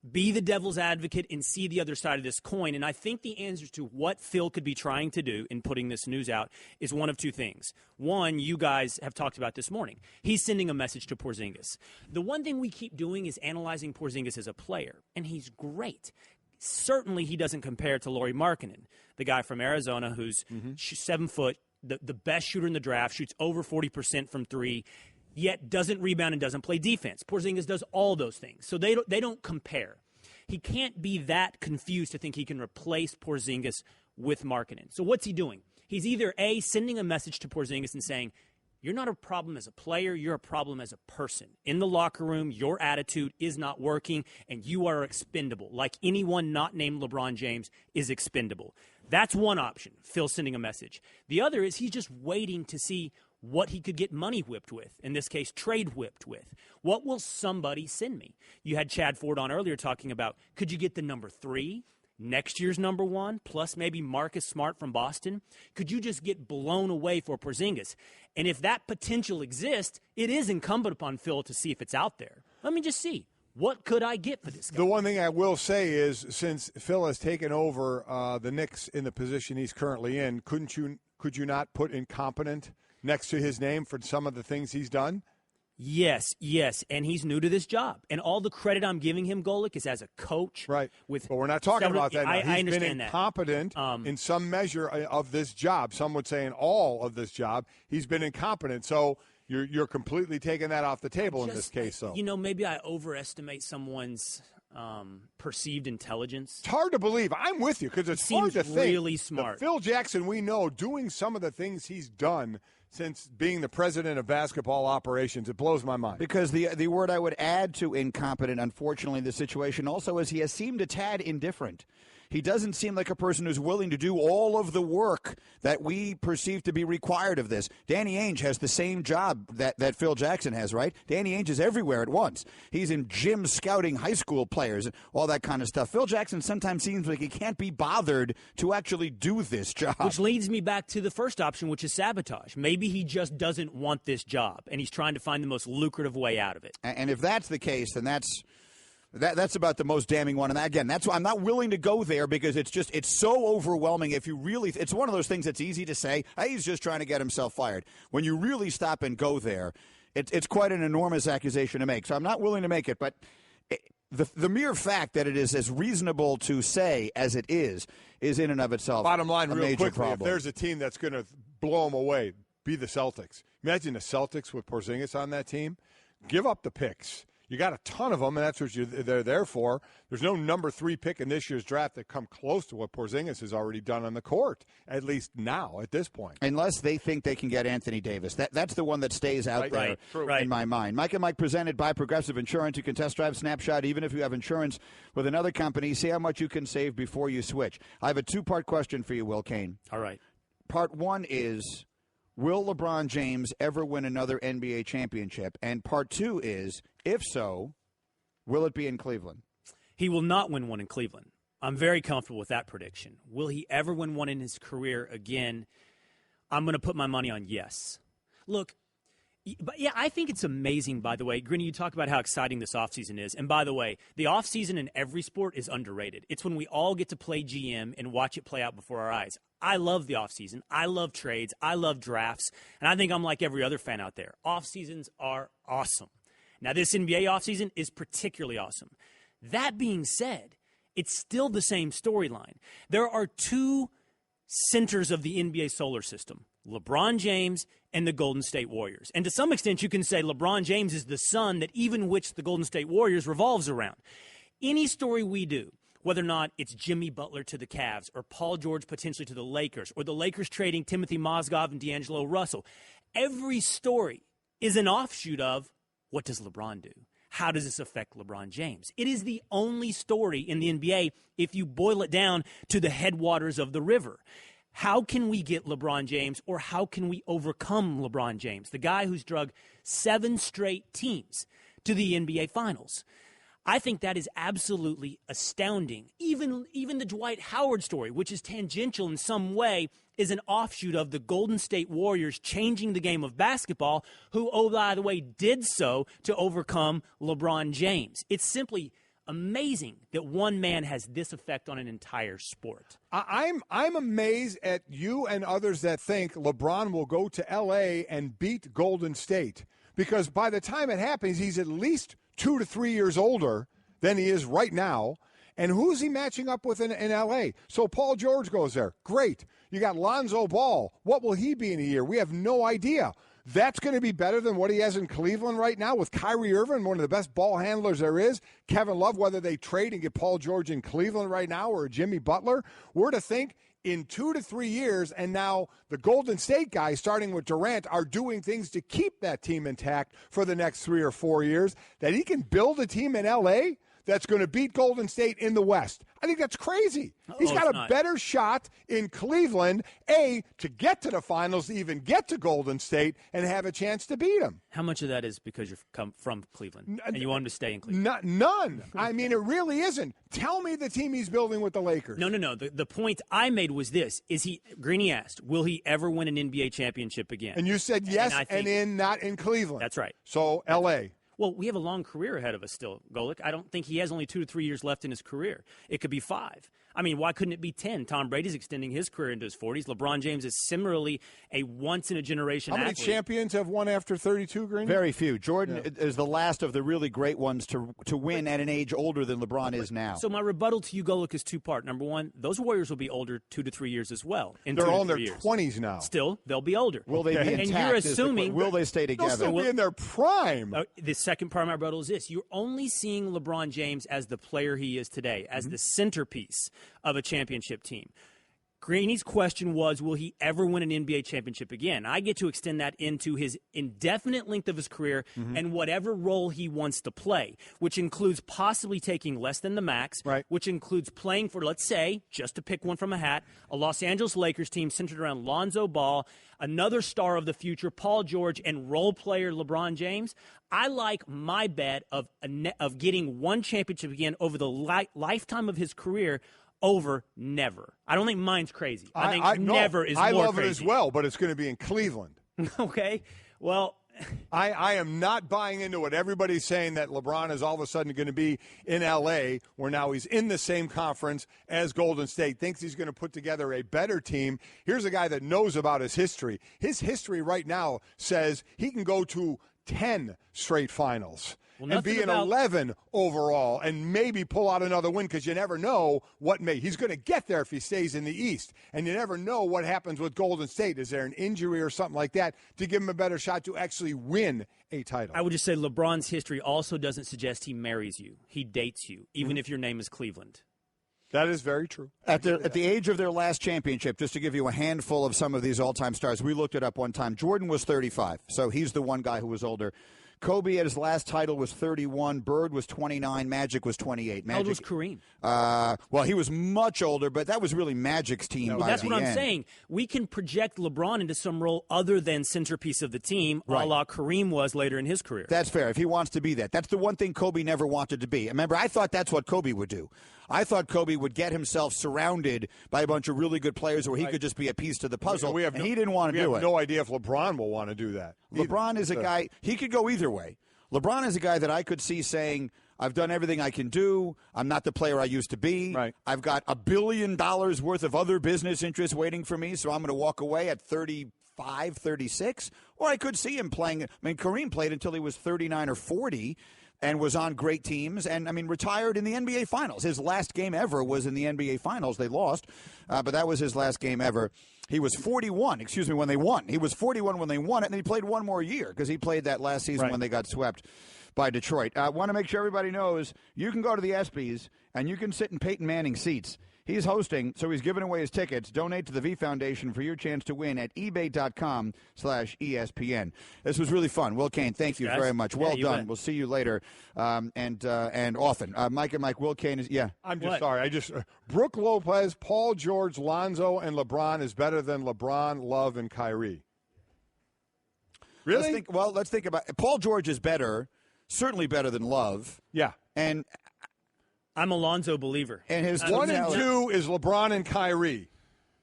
[SPEAKER 14] be the devil's advocate and see the other side of this coin. And I think the answer to what Phil could be trying to do in putting this news out is one of two things. One, you guys have talked about this morning. He's sending a message to Porzingis. The one thing we keep doing is analyzing Porzingis as a player, and he's great. Certainly he doesn't compare to Lauri Markkanen, the guy from Arizona who's 7 foot, the best shooter in the draft, shoots over 40% from three, yet doesn't rebound and doesn't play defense. Porzingis does all those things. So they don't compare. He can't be that confused to think he can replace Porzingis with Markkanen. So what's he doing? He's either A, sending a message to Porzingis and saying, you're not a problem as a player, you're a problem as a person. In the locker room, your attitude is not working, and you are expendable. Like anyone not named LeBron James is expendable. That's one option, Phil sending a message. The other is he's just waiting to see what he could get money whipped with, in this case, trade whipped with. What will somebody send me? You had Chad Ford on earlier talking about, could you get the number 3, next year's number 1, plus maybe Marcus Smart from Boston? Could you just get blown away for Porzingis? And if that potential exists, it is incumbent upon Phil to see if it's out there. Let me just see. What could I get for this guy?
[SPEAKER 5] The one thing I will say is, since Phil has taken over the Knicks in the position he's currently in, could you not put incompetent next to his name for some of the things he's done?
[SPEAKER 14] Yes, and he's new to this job. And all the credit I'm giving him, Golic, is as a coach.
[SPEAKER 5] Right.
[SPEAKER 14] But
[SPEAKER 5] we're not talking about that now.
[SPEAKER 14] I understand
[SPEAKER 5] been incompetent in some measure of this job. Some would say in all of this job. He's been incompetent. So you're completely taking that off the table in this case, though.
[SPEAKER 14] Maybe I overestimate someone's perceived intelligence.
[SPEAKER 5] It's hard to believe. I'm with you because it's hard to think.
[SPEAKER 14] Really smart.
[SPEAKER 5] Phil Jackson, we know, doing some of the things he's done since being the president of basketball operations. It blows my mind.
[SPEAKER 4] Because the word I would add to incompetent, unfortunately, in this situation also is he has seemed a tad indifferent. He doesn't seem like a person who's willing to do all of the work that we perceive to be required of this. Danny Ainge has the same job that Phil Jackson has, right? Danny Ainge is everywhere at once. He's in gyms scouting high school players and all that kind of stuff. Phil Jackson sometimes seems like he can't be bothered to actually do this job.
[SPEAKER 14] Which leads me back to the first option, which is sabotage. Maybe he just doesn't want this job, and he's trying to find the most lucrative way out of it.
[SPEAKER 4] And if that's the case, then that's about the most damning one. And again, that's why I'm not willing to go there, because it's so overwhelming. If you really, it's one of those things that's easy to say, hey, he's just trying to get himself fired. When you really stop and go there, it's quite an enormous accusation to make. So I'm not willing to make it. But the mere fact that it is as reasonable to say as it is in and of itself
[SPEAKER 5] bottom line,
[SPEAKER 4] a
[SPEAKER 5] real
[SPEAKER 4] major
[SPEAKER 5] quickly,
[SPEAKER 4] problem.
[SPEAKER 5] If there's a team that's going to blow them away, be the Celtics. Imagine the Celtics with Porzingis on that team. Give up the picks. You got a ton of them, and that's what they're there for. There's no number 3 pick in this year's draft that come close to what Porzingis has already done on the court, at least now, at this point.
[SPEAKER 4] Unless they think they can get Anthony Davis. That's the one that stays out there in my mind. Mike and Mike presented by Progressive Insurance. You can test drive Snapshot even if you have insurance with another company. See how much you can save before you switch. I have a 2-part question for you, Will Kane.
[SPEAKER 14] All right.
[SPEAKER 4] Part 1 is, will LeBron James ever win another NBA championship? And part 2 is, if so, will it be in Cleveland?
[SPEAKER 14] He will not win one in Cleveland. I'm very comfortable with that prediction. Will he ever win one in his career again? I'm going to put my money on yes. Look, But yeah, I think it's amazing, by the way. Greeny, you talk about how exciting this offseason is. And by the way, the offseason in every sport is underrated. It's when we all get to play GM and watch it play out before our eyes. I love the offseason. I love trades. I love drafts. And I think I'm like every other fan out there. Offseasons are awesome. Now, this NBA offseason is particularly awesome. That being said, it's still the same storyline. There are two centers of the NBA solar system, LeBron James and the Golden State Warriors. And to some extent, you can say LeBron James is the sun that even which the Golden State Warriors revolves around. Any story we do, whether or not it's Jimmy Butler to the Cavs or Paul George potentially to the Lakers or the Lakers trading Timothy Mozgov and D'Angelo Russell, every story is an offshoot of what does LeBron do? How does this affect LeBron James? It is the only story in the NBA if you boil it down to the headwaters of the river. How can we get LeBron James, or how can we overcome LeBron James, the guy who's drug 7 straight teams to the NBA Finals? I think that is absolutely astounding. Even the Dwight Howard story, which is tangential in some way, is an offshoot of the Golden State Warriors changing the game of basketball, who, oh, by the way, did so to overcome LeBron James. It's simply amazing that one man has this effect on an entire sport.
[SPEAKER 5] I'm amazed at you and others that think LeBron will go to L.A. and beat Golden State, because by the time it happens, he's at least 2 to 3 years older than he is right now. And who's he matching up with in L.A.? So Paul George goes there. Great. You got Lonzo Ball. What will he be in a year? We have no idea. That's going to be better than what he has in Cleveland right now with Kyrie Irving, one of the best ball handlers there is. Kevin Love, whether they trade and get Paul George in Cleveland right now or Jimmy Butler. We're to think in 2 to 3 years, and now the Golden State guys, starting with Durant, are doing things to keep that team intact for the next 3 or 4 years, that he can build a team in L.A. that's going to beat Golden State in the West. I think that's crazy. He's got a better shot in Cleveland, A, to get to the finals, to even get to Golden State, and have a chance to beat them.
[SPEAKER 14] How much of that is because you're from Cleveland and you want him to stay in Cleveland?
[SPEAKER 5] None. I mean, it really isn't. Tell me the team he's building with the Lakers.
[SPEAKER 14] No. The point I made was this. Greeny asked, will he ever win an NBA championship again?
[SPEAKER 5] And you said yes, and not in Cleveland.
[SPEAKER 14] That's right.
[SPEAKER 5] So, L.A.
[SPEAKER 14] Well, we have a long career ahead of us still, Golic. I don't think he has only 2 to 3 years left in his career. It could be 5. I mean, why couldn't it be 10? Tom Brady's extending his career into his 40s. LeBron James is similarly a once-in-a-generation athlete.
[SPEAKER 5] How many champions have won after 32, Green?
[SPEAKER 4] Very few. Jordan is the last of the really great ones to win at an age older than LeBron is now.
[SPEAKER 14] So my rebuttal to you, Golic, is two-part. Number one, those Warriors will be older 2 to 3 years as well.
[SPEAKER 5] They're all in their 20s now.
[SPEAKER 14] Still, they'll be older.
[SPEAKER 4] Will they be intact?
[SPEAKER 14] And you're assuming...
[SPEAKER 4] Will they stay together?
[SPEAKER 5] They'll still be in their prime.
[SPEAKER 14] The second part of my rebuttal is this. You're only seeing LeBron James as the player he is today, as the centerpiece of a championship team. Greeny's question was, will he ever win an NBA championship again? I get to extend that into his indefinite length of his career and whatever role he wants to play, which includes possibly taking less than the max, which includes playing for, let's say, just to pick one from a hat, a Los Angeles Lakers team centered around Lonzo Ball, another star of the future, Paul George, and role player LeBron James. I like my bet of getting one championship again over the lifetime of his career over never. I don't think mine's crazy. I think never is more crazy.
[SPEAKER 5] I love it as well, but it's going to be in Cleveland.
[SPEAKER 14] Okay. Well,
[SPEAKER 5] I am not buying into what everybody's saying that LeBron is all of a sudden going to be in L.A., where now he's in the same conference as Golden State, thinks he's going to put together a better team. Here's a guy that knows about his history. His history right now says he can go to 10 straight finals. And be an 11 overall and maybe pull out another win, because you never know what may. He's going to get there if he stays in the East. And you never know what happens with Golden State. Is there an injury or something like that to give him a better shot to actually win a title?
[SPEAKER 14] I would just say LeBron's history also doesn't suggest he marries you. He dates you, even if your name is Cleveland.
[SPEAKER 5] That is very true.
[SPEAKER 4] At the age of their last championship, just to give you a handful of some of these all-time stars, we looked it up one time. Jordan was 35, so he's the one guy who was older. Kobe at his last title was 31. Bird was 29. Magic was 28.
[SPEAKER 14] How old was Kareem?
[SPEAKER 4] Well, he was much older, but that was really Magic's team by the end.
[SPEAKER 14] That's what I'm saying. We can project LeBron into some role other than centerpiece of the team, a la Kareem was later in his career.
[SPEAKER 4] That's fair, if he wants to be that. That's the one thing Kobe never wanted to be. Remember, I thought that's what Kobe would do. I thought Kobe would get himself surrounded by a bunch of really good players where he could just be a piece to the puzzle, and he didn't want to do it.
[SPEAKER 5] We have no idea if LeBron will want to do that.
[SPEAKER 4] LeBron is a guy, he could go either way. LeBron is a guy that I could see saying, I've done everything I can do. I'm not the player I used to be.
[SPEAKER 5] Right.
[SPEAKER 4] I've got $1 billion worth of other business interests waiting for me, so I'm going to walk away at 35, 36. Or I could see him playing. I mean, Kareem played until he was 39 or 40 and was on great teams and, retired in the NBA Finals. His last game ever was in the NBA Finals. They lost, but that was his last game ever. He was 41, when they won. He was 41 when they won it, and he played one more year because he played that last season when they got swept by Detroit. I want to make sure everybody knows you can go to the ESPYs and you can sit in Peyton Manning's seats. He's hosting, so he's giving away his tickets. Donate to the V Foundation for your chance to win at ebay.com/ESPN. This was really fun. Will Kane, thank you very much. Well done. Bet. We'll see you later and often. Mike and Mike, Will Kane is,
[SPEAKER 5] I'm just sorry. Brooke Lopez, Paul George, Lonzo, and LeBron is better than LeBron, Love, and Kyrie. Really?
[SPEAKER 4] Let's think about it. Paul George is better, certainly better than Love.
[SPEAKER 5] Yeah.
[SPEAKER 4] And
[SPEAKER 14] I'm a Lonzo believer.
[SPEAKER 4] And his
[SPEAKER 5] 1 and 2 is LeBron and Kyrie.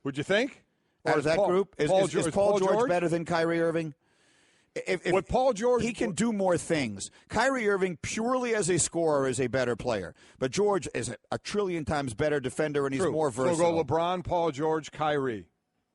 [SPEAKER 5] Would you think?
[SPEAKER 4] Or is that group? Is Paul George better than Kyrie Irving?
[SPEAKER 5] With Paul George,
[SPEAKER 4] he can do more things. Kyrie Irving, purely as a scorer, is a better player. But George is a trillion times better defender, and he's more versatile.
[SPEAKER 5] So go LeBron, Paul George, Kyrie.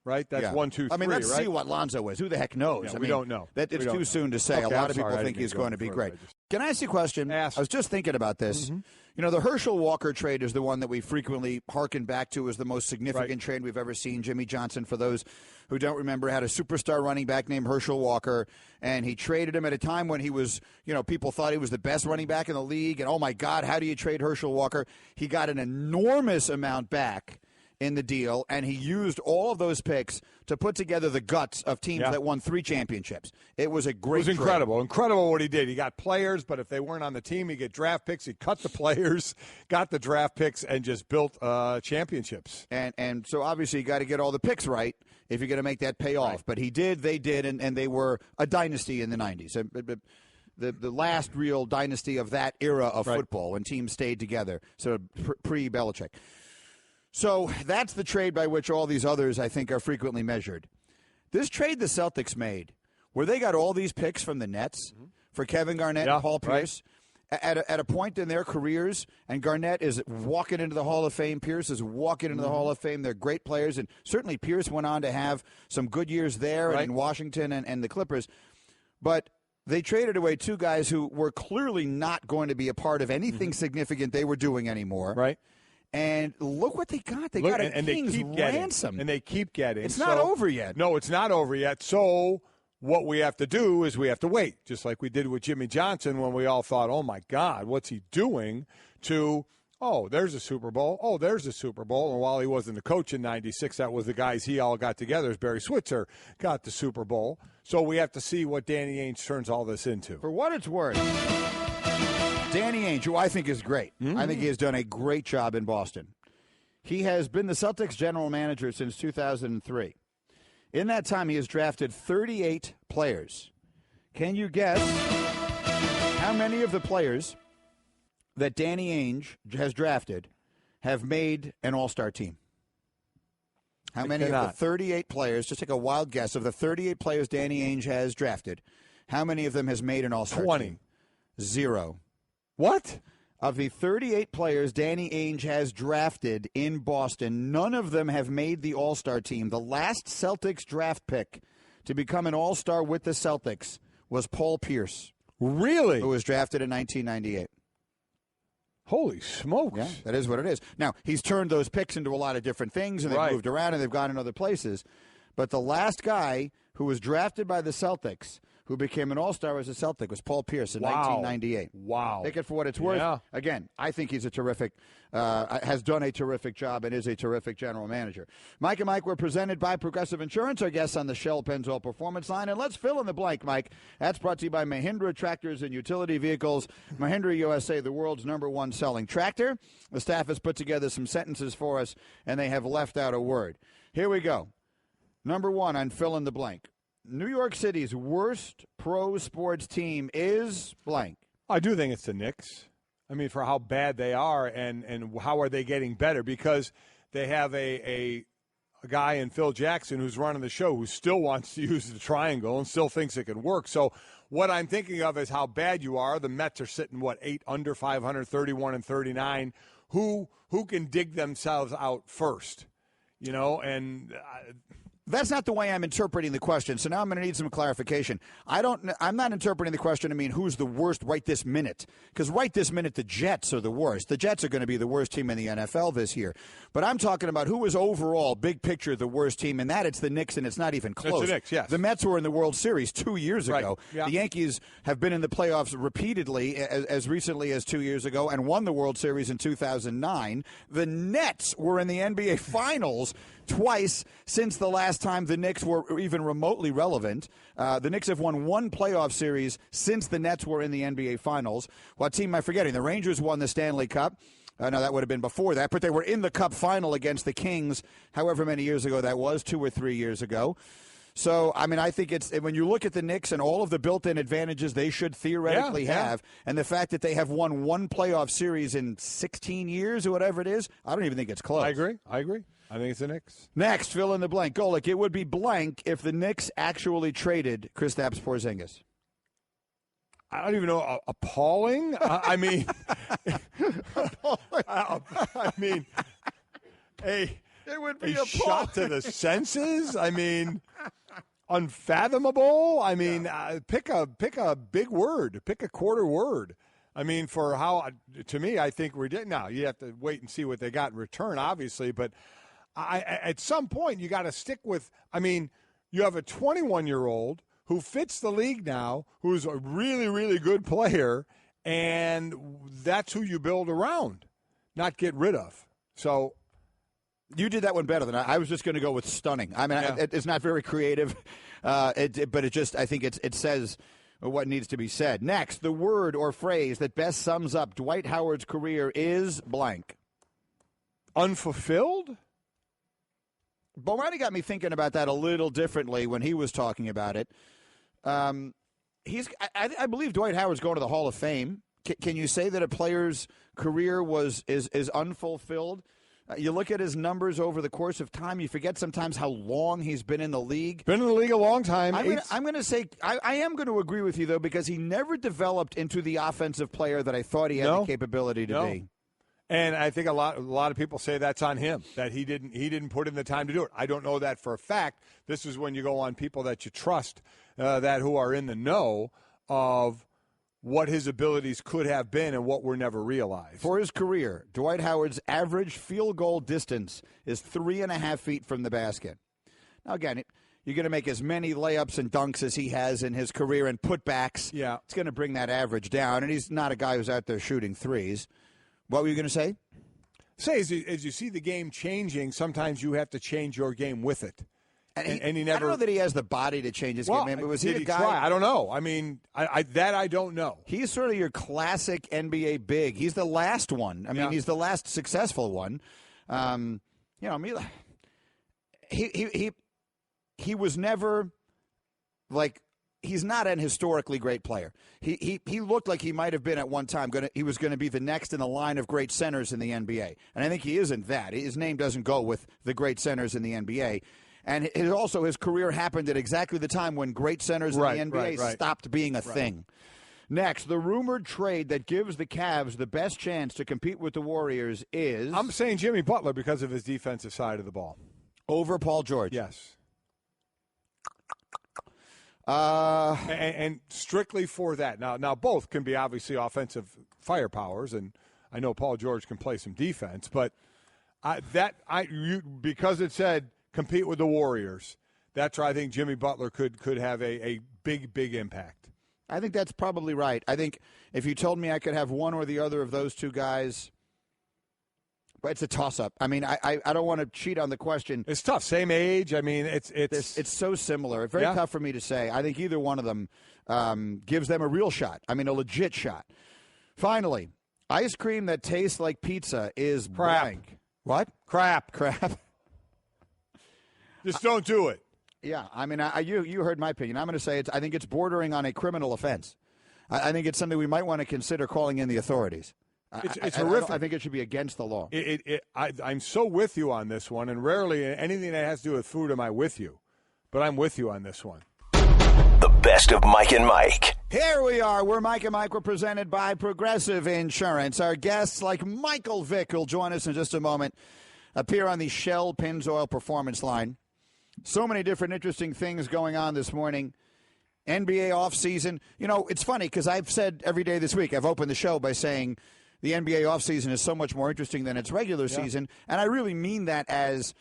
[SPEAKER 5] Right? That's 1, 2, 3.
[SPEAKER 4] Let's see what Lonzo is. Who the heck knows?
[SPEAKER 5] We don't know.
[SPEAKER 4] It's too soon to say.
[SPEAKER 5] Okay,
[SPEAKER 4] a lot of people think he's going to be great. Can I ask you a question?
[SPEAKER 5] Ask.
[SPEAKER 4] I was just thinking about this.
[SPEAKER 5] Mm-hmm.
[SPEAKER 4] The Herschel Walker trade is the one that we frequently hearken back to as the most significant trade we've ever seen. Jimmy Johnson, for those who don't remember, had a superstar running back named Herschel Walker, and he traded him at a time when he was, people thought he was the best running back in the league, and oh my God, how do you trade Herschel Walker? He got an enormous amount back in the deal, and he used all of those picks to put together the guts of teams that won 3 championships. It was a great trade.
[SPEAKER 5] Incredible what he did. He got players, but if they weren't on the team, he'd get draft picks. He cut the players, got the draft picks, and just built championships.
[SPEAKER 4] And so obviously you got to get all the picks right if you're going to make that pay off. Right. But he did, they did, and they were a dynasty in the 90s. The last real dynasty of that era of football when teams stayed together, so pre-Belichick. So that's the trade by which all these others, I think, are frequently measured. This trade the Celtics made, where they got all these picks from the Nets for Kevin Garnett and Paul Pierce, at a point in their careers, and Garnett is walking into the Hall of Fame, Pierce is walking into the Hall of Fame. They're great players, and certainly Pierce went on to have some good years there and in Washington and the Clippers. But they traded away 2 guys who were clearly not going to be a part of anything significant they were doing anymore.
[SPEAKER 5] Right.
[SPEAKER 4] And look what they got. They got a king's ransom.
[SPEAKER 5] And they keep getting.
[SPEAKER 4] It's not over yet.
[SPEAKER 5] No, it's not over yet. So what we have to do is we have to wait, just like we did with Jimmy Johnson when we all thought, oh, my God, what's he doing? To, oh, there's a Super Bowl. Oh, there's a Super Bowl. And while he wasn't the coach in 96, that was the guys he all got together as Barry Switzer got the Super Bowl. So we have to see what Danny Ainge turns all this into.
[SPEAKER 4] For what it's worth, Danny Ainge, who I think is great. I think he has done a great job in Boston. He has been the Celtics general manager since 2003. In that time, he has drafted 38 players. Can you guess how many of the players that Danny Ainge has drafted have made an all-star team? How many of the 38 players, just take a wild guess, of the 38 players Danny Ainge has drafted, how many of them has made an all-star
[SPEAKER 5] 20.
[SPEAKER 4] team? 0.
[SPEAKER 5] What?
[SPEAKER 4] Of the 38 players Danny Ainge has drafted in Boston, none of them have made the All-Star team. The last Celtics draft pick to become an All-Star with the Celtics was Paul Pierce.
[SPEAKER 5] Really?
[SPEAKER 4] Who was drafted in 1998.
[SPEAKER 5] Holy smokes.
[SPEAKER 4] Yeah, that is what it is. Now, he's turned those picks into a lot of different things, and they've moved around, and they've gone in other places. But the last guy who was drafted by the Celtics who became an All-Star as a Celtic was Paul Pierce in 1998.
[SPEAKER 5] Wow.
[SPEAKER 4] Take it for what it's worth.
[SPEAKER 5] Yeah.
[SPEAKER 4] Again, I think he's a terrific, has done a terrific job and is a terrific general manager. Mike and Mike were presented by Progressive Insurance, our guests on the Shell Pennzoil Performance Line. And let's fill in the blank, Mike. That's brought to you by Mahindra Tractors and Utility Vehicles. Mahindra USA, the world's #1 selling tractor. The staff has put together some sentences for us, and they have left out a word. Here we go. Number 1 on fill in the blank. New York City's worst pro sports team is blank.
[SPEAKER 5] I do think it's the Knicks. I mean, for how bad they are and how are they getting better? Because they have a guy in Phil Jackson who's running the show who still wants to use the triangle and still thinks it can work. So what I'm thinking of is how bad you are. The Mets are sitting, 8 under 500, 31 and 39. Who can dig themselves out first? And
[SPEAKER 4] that's not the way I'm interpreting the question. So now I'm going to need some clarification. I'm not interpreting the question to mean who's the worst right this minute. Because right this minute, the Jets are the worst. The Jets are going to be the worst team in the NFL this year. But I'm talking about who is overall, big picture, the worst team. And that it's the Knicks, and it's not even close.
[SPEAKER 5] It's the Knicks, yes.
[SPEAKER 4] The Mets were in the World Series 2 years ago.
[SPEAKER 5] Yeah.
[SPEAKER 4] The Yankees have been in the playoffs repeatedly as recently as 2 years ago and won the World Series in 2009. The Nets were in the NBA Finals twice since the last time the Knicks were even remotely relevant. The Knicks have won one playoff series since the Nets were in the NBA Finals. What team am I forgetting? The Rangers won the Stanley Cup. No, that would have been before that, but they were in the Cup final against the Kings however many years ago that was, 2 or 3 years ago. So, I mean, I think it's when you look at the Knicks and all of the built-in advantages they should theoretically have, and the fact that they have won one playoff series in 16 years or whatever it is, I don't even think it's close.
[SPEAKER 5] I agree. I think it's the Knicks.
[SPEAKER 4] Next, fill in the blank. Golic, it would be blank if the Knicks actually traded Kristaps Porzingis.
[SPEAKER 5] I don't even know. Appalling? I mean,
[SPEAKER 4] it would be
[SPEAKER 5] a shot to the senses. I mean, unfathomable. I mean, pick a big word. Pick a quarter word. I mean, for how, to me, I think we're now. You have to wait and see what they got in return, obviously. But at some point, you got to stick with. I mean, you have a 21-year-old who fits the league now, who's a really, really good player, and that's who you build around, not get rid of. So
[SPEAKER 4] you did that one better than I was just going to go with stunning. I mean, it's not very creative, but it just, I think it says what needs to be said. Next, the word or phrase that best sums up Dwight Howard's career is blank.
[SPEAKER 5] Unfulfilled?
[SPEAKER 4] Bomani got me thinking about that a little differently when he was talking about it. I believe Dwight Howard's going to the Hall of Fame. Can you say that a player's career is unfulfilled? You look at his numbers over the course of time, you forget sometimes how long he's been in the league.
[SPEAKER 5] Been in the league a long time.
[SPEAKER 4] I'm going to say I am going to agree with you, though, because he never developed into the offensive player that I thought he had the capability to be.
[SPEAKER 5] And I think a lot of people say that's on him, that he didn't put in the time to do it. I don't know that for a fact. This is when you go on people that you trust, that who are in the know of what his abilities could have been and what were never realized.
[SPEAKER 4] For his career, Dwight Howard's average field goal distance is 3.5 feet from the basket. Now, again, you're going to make as many layups and dunks as he has in his career and putbacks.
[SPEAKER 5] Yeah.
[SPEAKER 4] It's going to bring that average down, and he's not a guy who's out there shooting threes. What were you going to say?
[SPEAKER 5] As you see the game changing, sometimes you have to change your game with it. And he never.
[SPEAKER 4] I don't know that he has the body to change his game. But was he a guy?
[SPEAKER 5] Try? I don't know. I mean, I don't know. He's
[SPEAKER 4] sort of your classic NBA big. He's the last one. I mean, he's the last successful one. He was never like. He's not an historically great player. He looked like he might have been at one time. He was going to be the next in the line of great centers in the NBA. And I think he isn't that. His name doesn't go with the great centers in the NBA. And his career happened at exactly the time when great centers in the NBA stopped being a thing. Next, the rumored trade that gives the Cavs the best chance to compete with the Warriors is...
[SPEAKER 5] I'm saying Jimmy Butler because of his defensive side of the ball.
[SPEAKER 4] Over Paul George.
[SPEAKER 5] Yes. And strictly for that. Now both can be obviously offensive firepowers, and I know Paul George can play some defense, but because it said compete with the Warriors, that's where I think Jimmy Butler could have a big impact.
[SPEAKER 4] I think that's probably right. I think if you told me I could have one or the other of those two guys, but it's a toss-up. I mean, I don't want to cheat on the question.
[SPEAKER 5] It's tough. Same age. I mean, it's
[SPEAKER 4] so similar. It's very tough for me to say. I think either one of them gives them a real shot. I mean, a legit shot. Finally, ice cream that tastes like pizza is
[SPEAKER 5] crap.
[SPEAKER 4] Blank. What?
[SPEAKER 5] Crap. Just don't do it.
[SPEAKER 4] Yeah. I mean, you heard my opinion. I'm going to say I think it's bordering on a criminal offense. I think it's something we might want to consider calling in the authorities.
[SPEAKER 5] It's horrific.
[SPEAKER 4] I think it should be against the law.
[SPEAKER 5] I'm so with you on this one, and rarely anything that has to do with food am I with you. But I'm with you on this one.
[SPEAKER 2] The best of Mike and Mike.
[SPEAKER 4] Here we are. We're Mike and Mike. We're presented by Progressive Insurance. Our guests, like Michael Vick, who'll join us in just a moment, appear on the Shell Pennzoil Performance Line. So many different interesting things going on this morning. NBA offseason. You know, it's funny because I've said every day this week, I've opened the show by saying the NBA offseason is so much more interesting than its regular season. And I really mean that as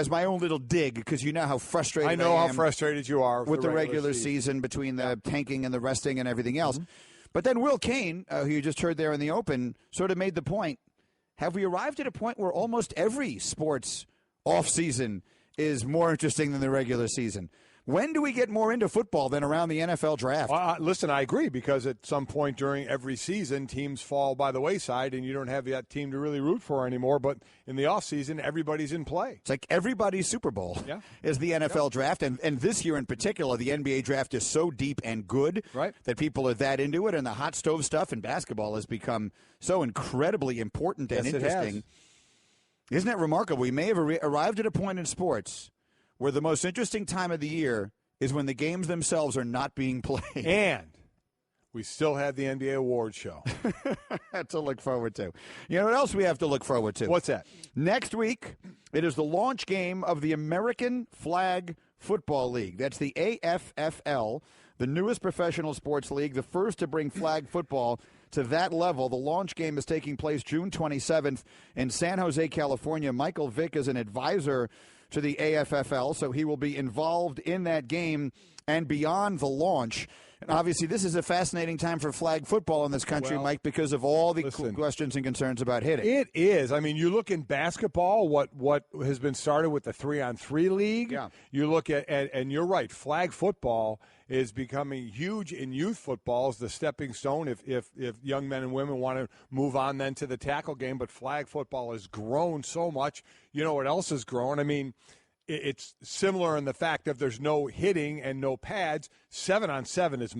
[SPEAKER 4] my own little dig, because you know how frustrated
[SPEAKER 5] I know
[SPEAKER 4] I
[SPEAKER 5] how
[SPEAKER 4] am
[SPEAKER 5] frustrated you are
[SPEAKER 4] with the regular season between the tanking and the resting and everything else.
[SPEAKER 5] Mm-hmm.
[SPEAKER 4] But then Will Cain, who you just heard there in the open, sort of made the point. Have we arrived at a point where almost every sports offseason is more interesting than the regular season? When do we get more into football than around the NFL draft?
[SPEAKER 5] Listen, I agree, because at some point during every season, teams fall by the wayside, and you don't have that team to really root for anymore. But in the offseason, everybody's in play.
[SPEAKER 4] It's like everybody's Super Bowl is the NFL draft. And this year in particular, the NBA draft is so deep and good that people are that into it. And the hot stove stuff in basketball has become so incredibly important and interesting. Isn't it remarkable? We may have arrived at a point in sports where the most interesting time of the year is when the games themselves are not being played.
[SPEAKER 5] And we still have the NBA awards show.
[SPEAKER 4] To look forward to. You know what else we have to look forward to?
[SPEAKER 5] What's that?
[SPEAKER 4] Next week, it is the launch game of the American Flag Football League. That's the AFFL, the newest professional sports league, the first to bring flag football to that level. The launch game is taking place June 27th in San Jose, California. Michael Vick is an advisor to the AFFL, so he will be involved in that game and beyond the launch. And obviously, this is a fascinating time for flag football in this country, Mike, because of all the questions and concerns about hitting.
[SPEAKER 5] It is. I mean, you look in basketball, what has been started with the 3-on-3 league.
[SPEAKER 4] Yeah.
[SPEAKER 5] You look at, and you're right, flag football is becoming huge in youth football as the stepping stone if young men and women want to move on then to the tackle game. But flag football has grown so much. You know what else has grown? I mean, it's similar in the fact that there's no hitting and no pads. 7-on-7 is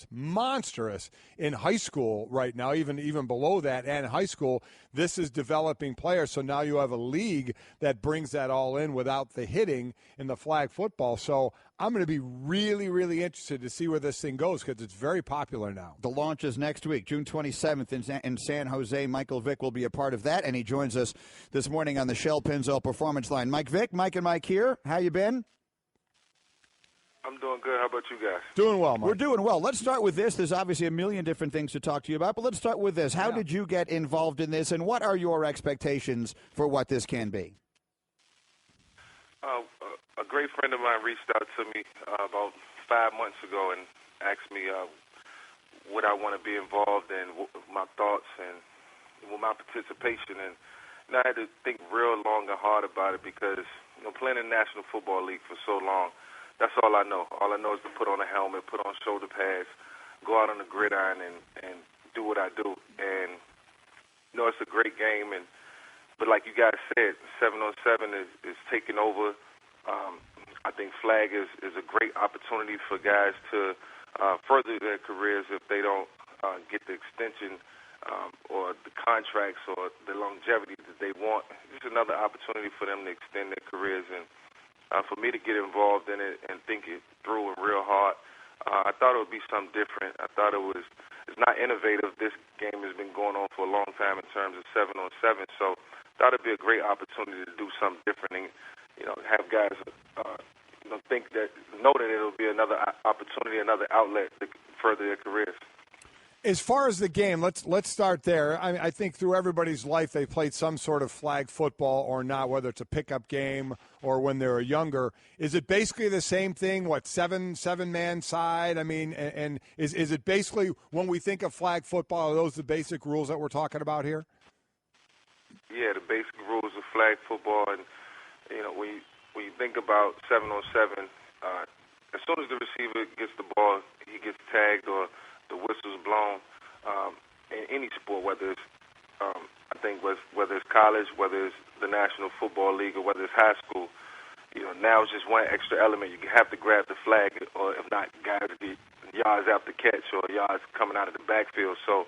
[SPEAKER 5] monstrous in high school right now, even below that and high school. This is developing players, so now you have a league that brings that all in without the hitting in the flag football. So I'm going to be really, really interested to see where this thing goes because it's very popular now.
[SPEAKER 4] The launch is next week, June 27th in San Jose. Michael Vick will be a part of that, and he joins us this morning on the Shell Pennzoil Performance Line. Mike Vick, Mike and Mike here. How you been?
[SPEAKER 15] I'm doing good. How about you guys?
[SPEAKER 5] Doing well, Mike.
[SPEAKER 4] We're doing well. Let's start with this. There's obviously a million different things to talk to you about, but let's start with this. How did you get involved in this, and what are your expectations for what this can be?
[SPEAKER 15] A great friend of mine reached out to me about 5 months ago and asked me would I want to be involved in, my thoughts and my participation. And I had to think real long and hard about it because, playing in the National Football League for so long, that's all I know. All I know is to put on a helmet, put on shoulder pads, go out on the gridiron and do what I do. And, it's a great game. But like you guys said, 7-on-7 is taking over. I think flag is a great opportunity for guys to further their careers if they don't get the extension or the contracts or the longevity that they want. It's another opportunity for them to extend their careers. And for me to get involved in it and think it through and real hard, I thought it would be something different. I thought it's not innovative. This game has been going on for a long time in terms of 7-on-7. So I thought it would be a great opportunity to do something different and, have guys know that it'll be another opportunity, another outlet to further their careers.
[SPEAKER 5] As far as the game, let's start there. I think through everybody's life they played some sort of flag football or not, whether it's a pickup game or when they were younger. Is it basically the same thing? Seven-man side? I mean, and is it basically when we think of flag football, are those the basic rules that we're talking about here?
[SPEAKER 15] Yeah, the basic rules of flag football, and when you think about 7-on-7, as soon as the receiver gets the ball, he gets tagged or the whistle's blown. In any sport, whether it's whether it's college, whether it's the National Football League, or whether it's high school, now it's just one extra element. You have to grab the flag, or if not, guys get yards after catch or yards coming out of the backfield. So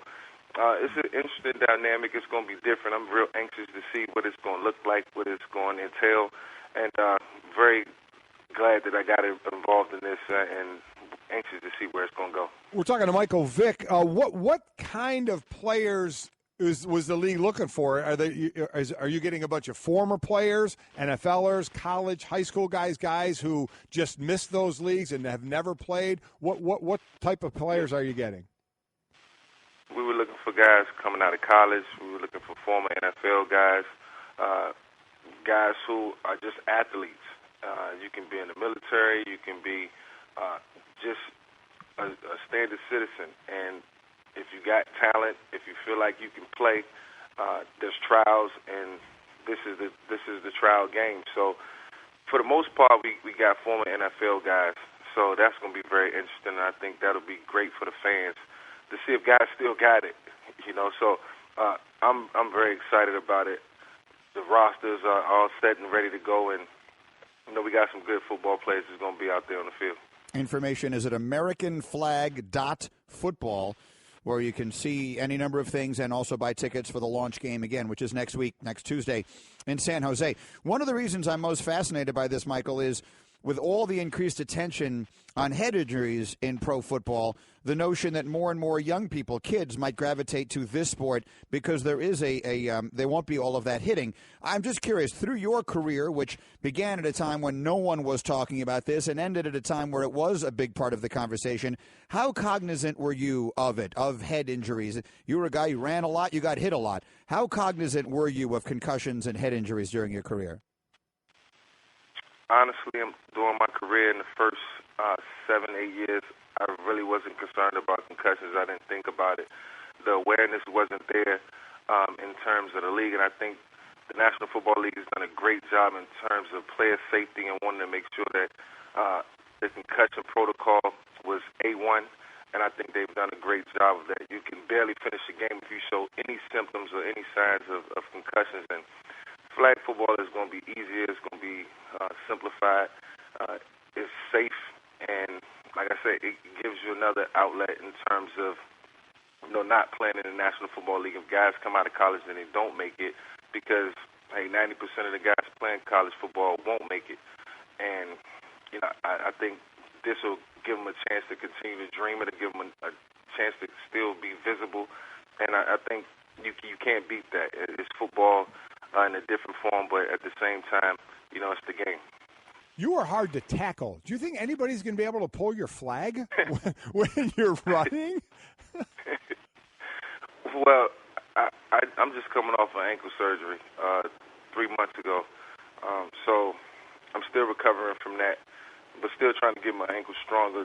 [SPEAKER 15] It's an interesting dynamic. It's going to be different. I'm real anxious to see what it's going to look like, what it's going to entail, and very glad that I got involved in this and anxious to see where it's going to go.
[SPEAKER 5] We're talking to Michael Vick. What kind of players was the league looking for? Are you getting a bunch of former players, NFLers, college, high school guys who just missed those leagues and have never played? What type of players are you getting?
[SPEAKER 15] We were looking for guys coming out of college. We were looking for former NFL guys, guys who are just athletes. You can be in the military. You can be just a standard citizen. And if you got talent, if you feel like you can play, there's trials, and this is the trial game. So for the most part, we got former NFL guys. So that's going to be very interesting, and I think that'll be great for the fans to see if guys still got it, So I'm very excited about it. The rosters are all set and ready to go, and we got some good football players that's going to be out there on the field.
[SPEAKER 4] Information is at AmericanFlag.football, where you can see any number of things and also buy tickets for the launch game again, which is next week, next Tuesday in San Jose. One of the reasons I'm most fascinated by this, Michael, is with all the increased attention on head injuries in pro football, the notion that more and more young people, kids, might gravitate to this sport because there is there won't be all of that hitting. I'm just curious, through your career, which began at a time when no one was talking about this and ended at a time where it was a big part of the conversation, how cognizant were you of it, of head injuries? You were a guy who ran a lot, you got hit a lot. How cognizant were you of concussions and head injuries during your career?
[SPEAKER 15] Honestly, during my career in the first 7-8 years, I really wasn't concerned about concussions. I didn't think about it. The awareness wasn't there in terms of the league, and I think the National Football League has done a great job in terms of player safety and wanting to make sure that the concussion protocol was A1, and I think they've done a great job of that. You can barely finish a game if you show any symptoms or any signs of concussions, and flag football is going to be easier. It's going to be simplified. It's safe, and like I said, it gives you another outlet in terms of not playing in the National Football League. If guys come out of college and they don't make it, because 90% of the guys playing college football won't make it, and I think this will give them a chance to continue to dream. It'll give them a chance to still be visible, and I think you can't beat that. It's football in a different form, but at the same time, it's the game.
[SPEAKER 5] You are hard to tackle. Do you think anybody's going to be able to pull your flag when you're running?
[SPEAKER 15] Well, I'm just coming off an ankle surgery 3 months ago, so I'm still recovering from that, but still trying to get my ankle stronger.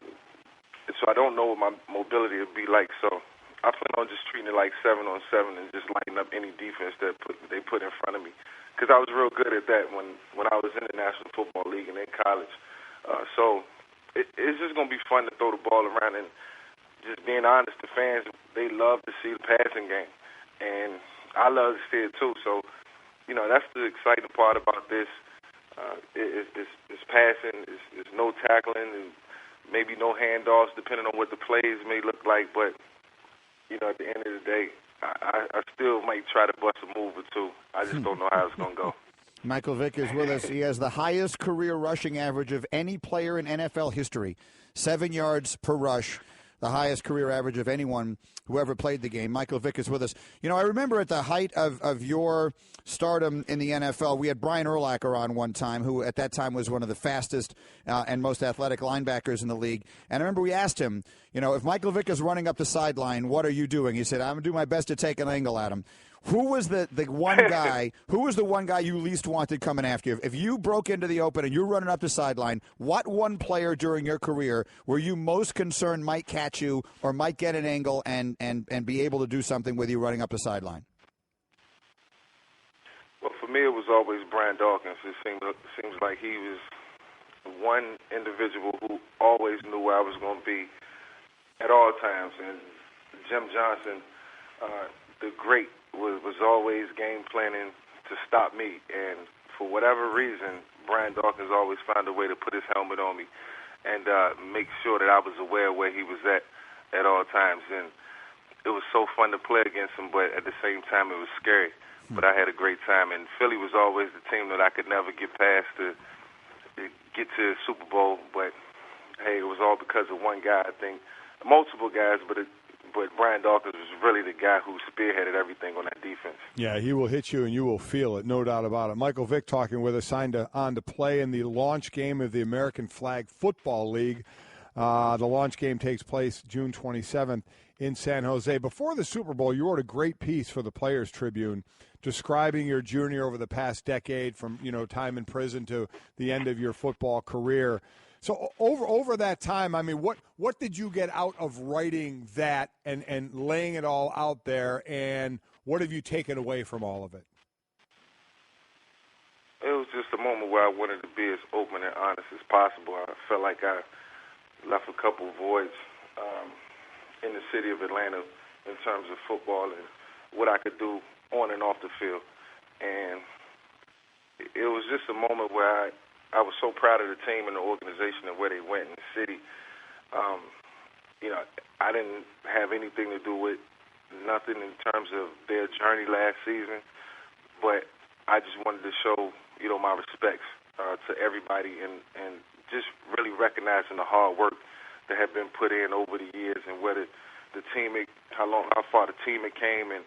[SPEAKER 15] So I don't know what my mobility will be like, so I plan on just treating it like 7-on-7 and just lighting up any defense that they put in front of me. Because I was real good at that when I was in the National Football League and in college. So it's just going to be fun to throw the ball around. And just being honest, the fans, they love to see the passing game. And I love to see it too. So, that's the exciting part about this. It's passing. It's no tackling and maybe no handoffs depending on what the plays may look like. But, at the end of the day, I still might try to bust a move or two. I just don't know how it's going to go.
[SPEAKER 4] Michael Vick is with us. He has the highest career rushing average of any player in NFL history, 7 yards per rush, the highest career average of anyone who ever played the game. Michael Vick is with us. I remember at the height of your stardom in the NFL, we had Brian Urlacher on one time, who at that time was one of the fastest and most athletic linebackers in the league. And I remember we asked him, if Michael Vick is running up the sideline, what are you doing? He said, I'm going to do my best to take an angle at him. Who was the one guy? Who was the one guy you least wanted coming after you? If you broke into the open and you're running up the sideline, what one player during your career were you most concerned might catch you or might get an angle and be able to do something with you running up the sideline?
[SPEAKER 15] Well, for me, it was always Brian Dawkins. It seems like he was one individual who always knew where I was going to be at all times. And Jim Johnson, the great, was always game planning to stop me. And for whatever reason, Brian Dawkins always found a way to put his helmet on me and make sure that I was aware of where he was at all times. And it was so fun to play against them, but at the same time it was scary. But I had a great time, and Philly was always the team that I could never get past to get to the Super Bowl. But hey, it was all because of one guy. I think multiple guys, but Brian Dawkins was really the guy who spearheaded everything on that defense.
[SPEAKER 5] Yeah, he will hit you and you will feel it, no doubt about it. Michael Vick talking with us, signed on to play in the launch game of the American Flag Football League. The launch game takes place June 27th in San Jose. Before the Super Bowl, you wrote a great piece for the Players Tribune describing your journey over the past decade from, time in prison to the end of your football career. So over that time, I mean, what did you get out of writing that and laying it all out there, and what have you taken away from all of it?
[SPEAKER 15] It was just a moment where I wanted to be as open and honest as possible. I felt like I left a couple voids in the city of Atlanta in terms of football and what I could do on and off the field. And it was just a moment where I was so proud of the team and the organization and where they went in the city. I didn't have anything to do with nothing in terms of their journey last season, but I just wanted to show, my respects to everybody and just really recognizing the hard work that had been put in over the years and whether the team, how far the team came, and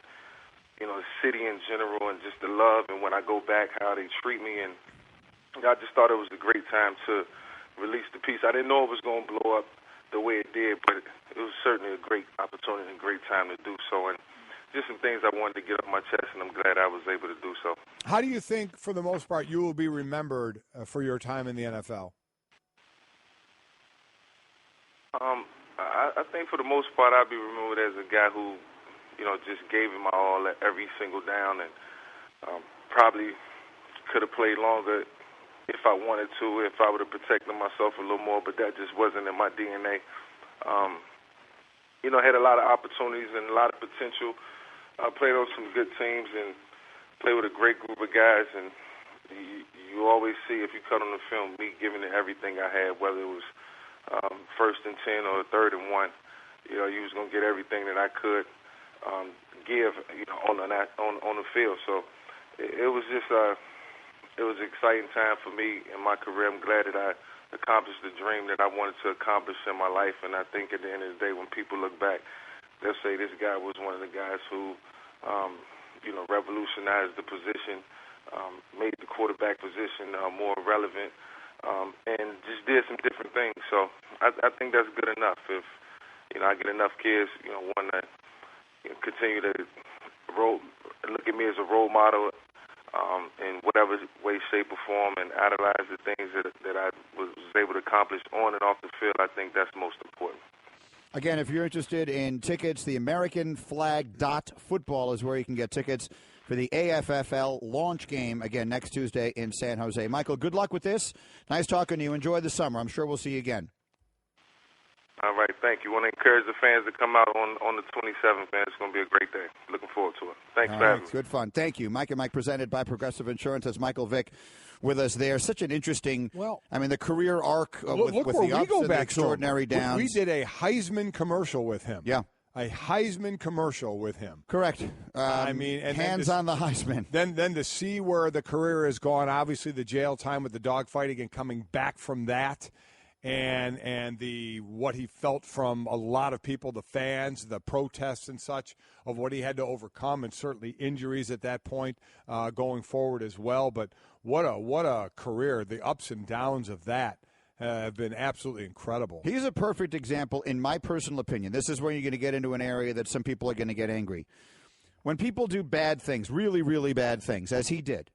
[SPEAKER 15] the city in general, and just the love. And when I go back, how they treat me, and I just thought it was a great time to release the piece. I didn't know it was going to blow up the way it did, but it was certainly a great opportunity and a great time to do so. And just some things I wanted to get off my chest, and I'm glad I was able to do so.
[SPEAKER 5] How do you think, for the most part, you will be remembered for your time in the NFL?
[SPEAKER 15] I think for the most part I'll be remembered as a guy who, just gave it my all at every single down, and probably could have played longer if I wanted to, if I would have protected myself a little more, but that just wasn't in my DNA. Had a lot of opportunities and a lot of potential. I played on some good teams and played with a great group of guys, and you always see, if you cut on the film, me giving it everything I had, whether it was 1st and 10 or 3rd and 1. You was going to get everything that I could give, on the field. So it was just it was an exciting time for me in my career. I'm glad that I accomplished the dream that I wanted to accomplish in my life. And I think at the end of the day, when people look back, they'll say this guy was one of the guys who, revolutionized the position, made the quarterback position more relevant, and just did some different things. So I think that's good enough. If I get enough kids, want to continue to look at me as a role model in whatever way, shape, or form, and idolize the things that I was able to accomplish on and off the field, I think that's most important.
[SPEAKER 4] Again, if you're interested in tickets, the AmericanFlag.football is where you can get tickets for the AFFL launch game, again, next Tuesday in San Jose. Michael, good luck with this. Nice talking to you. Enjoy the summer. I'm sure we'll see you again.
[SPEAKER 15] All right, thank you. I want to encourage the fans to come out on the 27th, man. It's going to be a great day. Looking forward to it. Thanks for having me.
[SPEAKER 4] Good fun. Thank you. Mike and Mike presented by Progressive Insurance. That's Michael Vick with us there. Such an interesting, the career arc with the ups and the extraordinary downs.
[SPEAKER 5] We did a Heisman commercial with him.
[SPEAKER 4] Yeah.
[SPEAKER 5] A Heisman commercial with him.
[SPEAKER 4] Correct.
[SPEAKER 5] And
[SPEAKER 4] hands on the Heisman.
[SPEAKER 5] Then to see where the career has gone, obviously the jail time with the dogfighting and coming back from that, and the what he felt from a lot of people, the fans, the protests and such, of what he had to overcome, and certainly injuries at that point going forward as well. But what a career! The ups and downs of that have been absolutely incredible.
[SPEAKER 4] He's a perfect example, in my personal opinion. This is where you're going to get into an area that some people are going to get angry. When people do bad things, really, really bad things, as he did,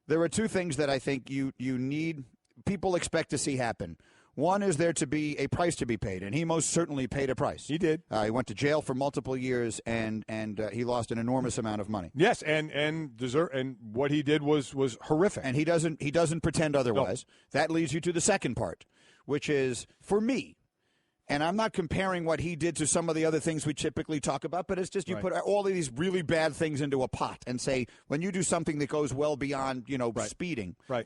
[SPEAKER 4] there are two things that I think you need, people expect to see happen. One is there to be a price to be paid, and he most certainly paid a price.
[SPEAKER 5] He did.
[SPEAKER 4] He went to jail for multiple years, and he lost an enormous amount of money.
[SPEAKER 5] Yes, and what he did was horrific.
[SPEAKER 4] And he doesn't pretend otherwise. No. That leads you to the second part, which is, for me, and I'm not comparing what he did to some of the other things we typically talk about, but it's just you put all of these really bad things into a pot and say, when you do something that goes well beyond, speeding.
[SPEAKER 5] Right.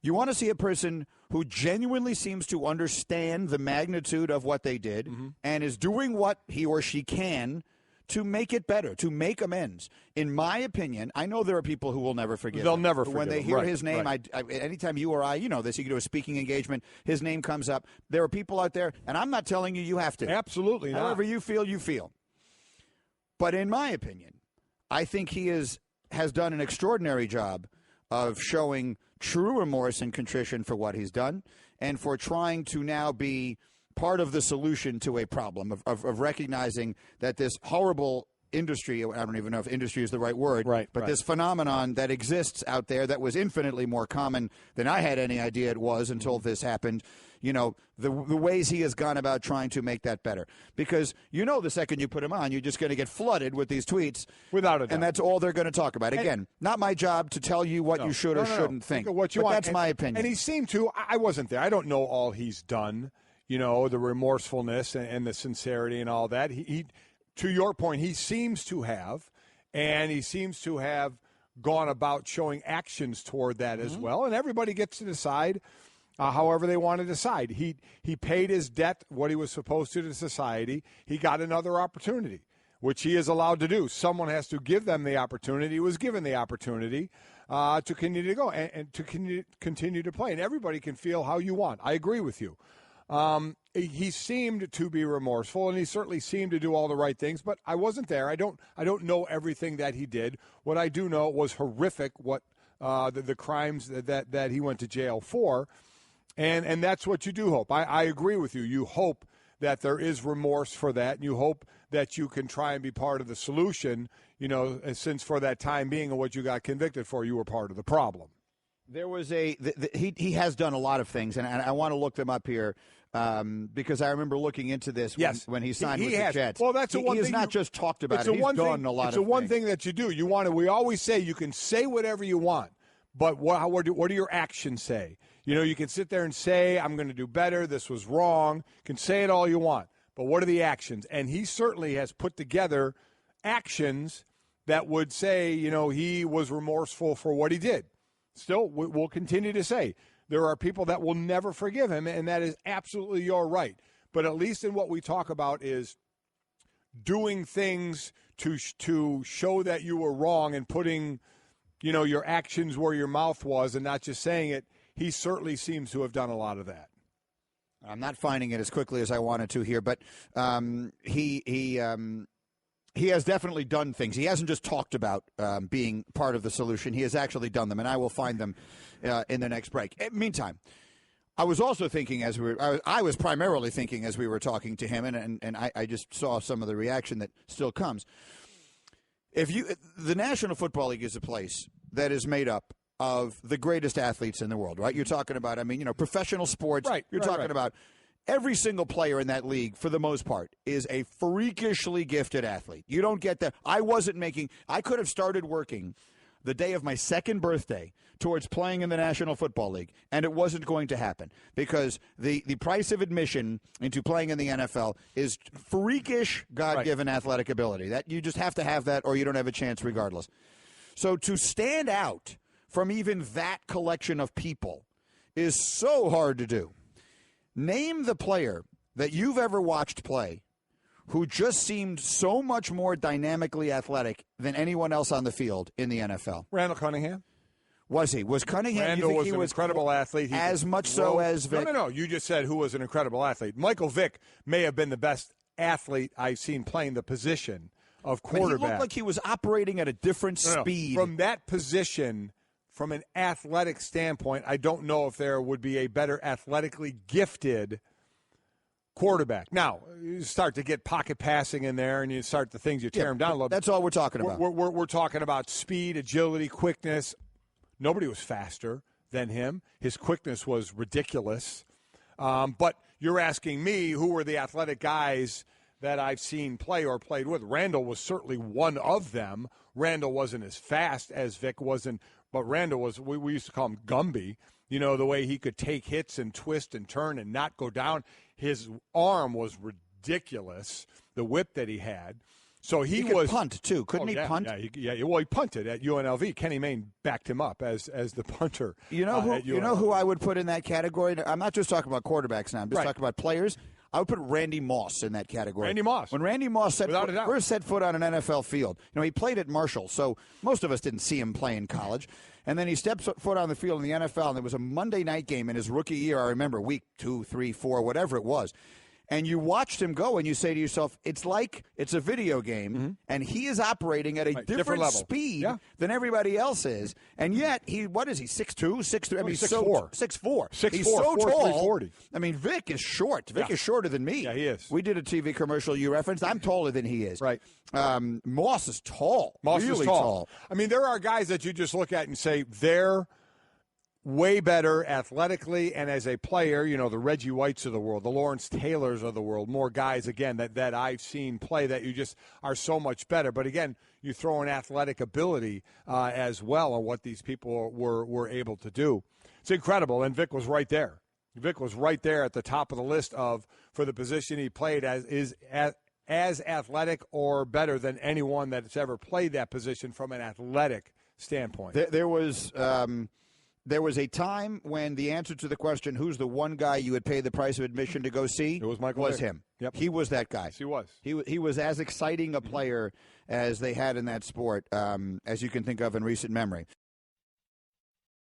[SPEAKER 4] You want to see a person who genuinely seems to understand the magnitude of what they did and is doing what he or she can to make it better, to make amends. In my opinion, I know there are people who will never forgive
[SPEAKER 5] They'll
[SPEAKER 4] him.
[SPEAKER 5] never forgive
[SPEAKER 4] When they
[SPEAKER 5] him.
[SPEAKER 4] hear
[SPEAKER 5] Right,
[SPEAKER 4] his name,
[SPEAKER 5] right.
[SPEAKER 4] anytime you or I, you know this, you can do a speaking engagement, his name comes up. There are people out there, and I'm not telling you have to.
[SPEAKER 5] Absolutely not.
[SPEAKER 4] However you feel, you feel. But in my opinion, I think he has done an extraordinary job of showing true remorse and contrition for what he's done and for trying to now be part of the solution to a problem, of recognizing that this horrible industry, I don't even know if industry is the right word, but this phenomenon that exists out there that was infinitely more common than I had any idea it was until this happened, you know, the ways he has gone about trying to make that better. Because you know the second you put him on, you're just going to get flooded with these tweets.
[SPEAKER 5] Without a doubt.
[SPEAKER 4] And that's all they're going to talk about. Again, not my job to tell you what you should or shouldn't think.
[SPEAKER 5] What you
[SPEAKER 4] but
[SPEAKER 5] want.
[SPEAKER 4] that's my opinion.
[SPEAKER 5] And he seemed to, I wasn't there. I don't know all he's done, you know, the remorsefulness and the sincerity and all that. He to your point, he seems to have, and he seems to have gone about showing actions toward that as well. And everybody gets to decide however they want to decide. He paid his debt, what he was supposed to society. He got another opportunity, which he is allowed to do. Someone has to give them the opportunity. He was given the opportunity to continue to go and to continue to play. And everybody can feel how you want. I agree with you. He seemed to be remorseful, and he certainly seemed to do all the right things. But I wasn't there. I don't know everything that he did. What I do know was horrific. What the crimes that he went to jail for, and that's what you do hope. I agree with you. You hope that there is remorse for that, and you hope that you can try and be part of the solution. You know, since for that time being and what you got convicted for, you were part of the problem.
[SPEAKER 4] There was he has done a lot of things, and I want to look them up here because I remember looking into this when he signed with the Jets.
[SPEAKER 5] Well, that's the one
[SPEAKER 4] thing.
[SPEAKER 5] He
[SPEAKER 4] has not just talked about it. He's done a lot of
[SPEAKER 5] things. It's the one
[SPEAKER 4] things.
[SPEAKER 5] thing that you do. We always say you can say whatever you want, but what do your actions say? You know, you can sit there and say, I'm going to do better, this was wrong. You can say it all you want, but what are the actions? And he certainly has put together actions that would say, you know, he was remorseful for what he did. Still, we'll continue to say there are people that will never forgive him, and that is absolutely your right. But at least in what we talk about is doing things to show that you were wrong and putting, you know, your actions where your mouth was and not just saying it. He certainly seems to have done a lot of that.
[SPEAKER 4] I'm not finding it as quickly as I wanted to here, but he has definitely done things. He hasn't just talked about being part of the solution. He has actually done them, and I will find them in the next break. Meantime, I was also thinking I was primarily thinking as we were talking to him, and I just saw some of the reaction that still comes. The National Football League is a place that is made up of the greatest athletes in the world, right? You're talking about, professional sports.
[SPEAKER 5] Right.
[SPEAKER 4] You're talking about every single player in that league, for the most part, is a freakishly gifted athlete. You don't get that. I could have started working the day of my second birthday towards playing in the National Football League, and it wasn't going to happen because the price of admission into playing in the NFL is freakish, God-given athletic ability. That you just have to have that, or you don't have a chance regardless. So to stand out from even that collection of people is so hard to do. Name the player that you've ever watched play who just seemed so much more dynamically athletic than anyone else on the field in the NFL.
[SPEAKER 5] Randall Cunningham.
[SPEAKER 4] Was he? Was Cunningham?
[SPEAKER 5] Randall was an incredible athlete.
[SPEAKER 4] As much so as Vick?
[SPEAKER 5] No. You just said who was an incredible athlete. Michael Vick may have been the best athlete I've seen playing the position of quarterback.
[SPEAKER 4] But he looked like he was operating at a different speed.
[SPEAKER 5] From that position, from an athletic standpoint, I don't know if there would be a better athletically gifted quarterback. Now, you start to get pocket passing in there, and you start the things, you tear them down a little bit.
[SPEAKER 4] That's all we're talking about.
[SPEAKER 5] We're talking about speed, agility, quickness. Nobody was faster than him. His quickness was ridiculous. But you're asking me who were the athletic guys that I've seen play or played with. Randall was certainly one of them. Randall wasn't as fast as Vick wasn't, but Randall was, we used to call him Gumby. You know, the way he could take hits and twist and turn and not go down. His arm was ridiculous, the whip that he had. So he
[SPEAKER 4] could
[SPEAKER 5] was
[SPEAKER 4] punt too, couldn't he? Punt?
[SPEAKER 5] Yeah. Well, he punted at UNLV. Kenny Mayne backed him up as the punter.
[SPEAKER 4] You know who I would put in that category? I'm not just talking about quarterbacks now. I'm just talking about players. I would put Randy Moss in that category.
[SPEAKER 5] Randy Moss.
[SPEAKER 4] When Randy Moss first set foot on an NFL field, he played at Marshall, so most of us didn't see him play in college. And then he steps foot on the field in the NFL, and there was a Monday night game in his rookie year. I remember week 2, 3, 4, whatever it was. And you watched him go, and you say to yourself, it's like it's a video game, and he is operating at a different level. Speed than everybody else is. And yet, what is he, 6'2", 6'3"? I mean, 6'4". 6'4". He's so tall.
[SPEAKER 5] 340.
[SPEAKER 4] I mean, Vick is short. Vick is shorter than me.
[SPEAKER 5] Yeah, he is.
[SPEAKER 4] We did a TV commercial you referenced. I'm taller than he is.
[SPEAKER 5] Right.
[SPEAKER 4] Moss is tall.
[SPEAKER 5] Moss
[SPEAKER 4] really
[SPEAKER 5] is tall. I mean, there are guys that you just look at and say, they're way better athletically and as a player, the Reggie Whites of the world, the Lawrence Taylors of the world, more guys, again, that I've seen play that you just are so much better. But, again, you throw in athletic ability as well on what these people were able to do. It's incredible, and Vick was right there. Vick was right there at the top of the list for the position he played as athletic or better than anyone that's ever played that position from an athletic standpoint.
[SPEAKER 4] There was a time when the answer to the question, who's the one guy you would pay the price of admission to go see?
[SPEAKER 5] It was Michael
[SPEAKER 4] Was
[SPEAKER 5] Vick.
[SPEAKER 4] him.
[SPEAKER 5] Yep.
[SPEAKER 4] He was that guy.
[SPEAKER 5] Yes, he was.
[SPEAKER 4] He was as exciting a player as they had in that sport as you can think of in recent memory.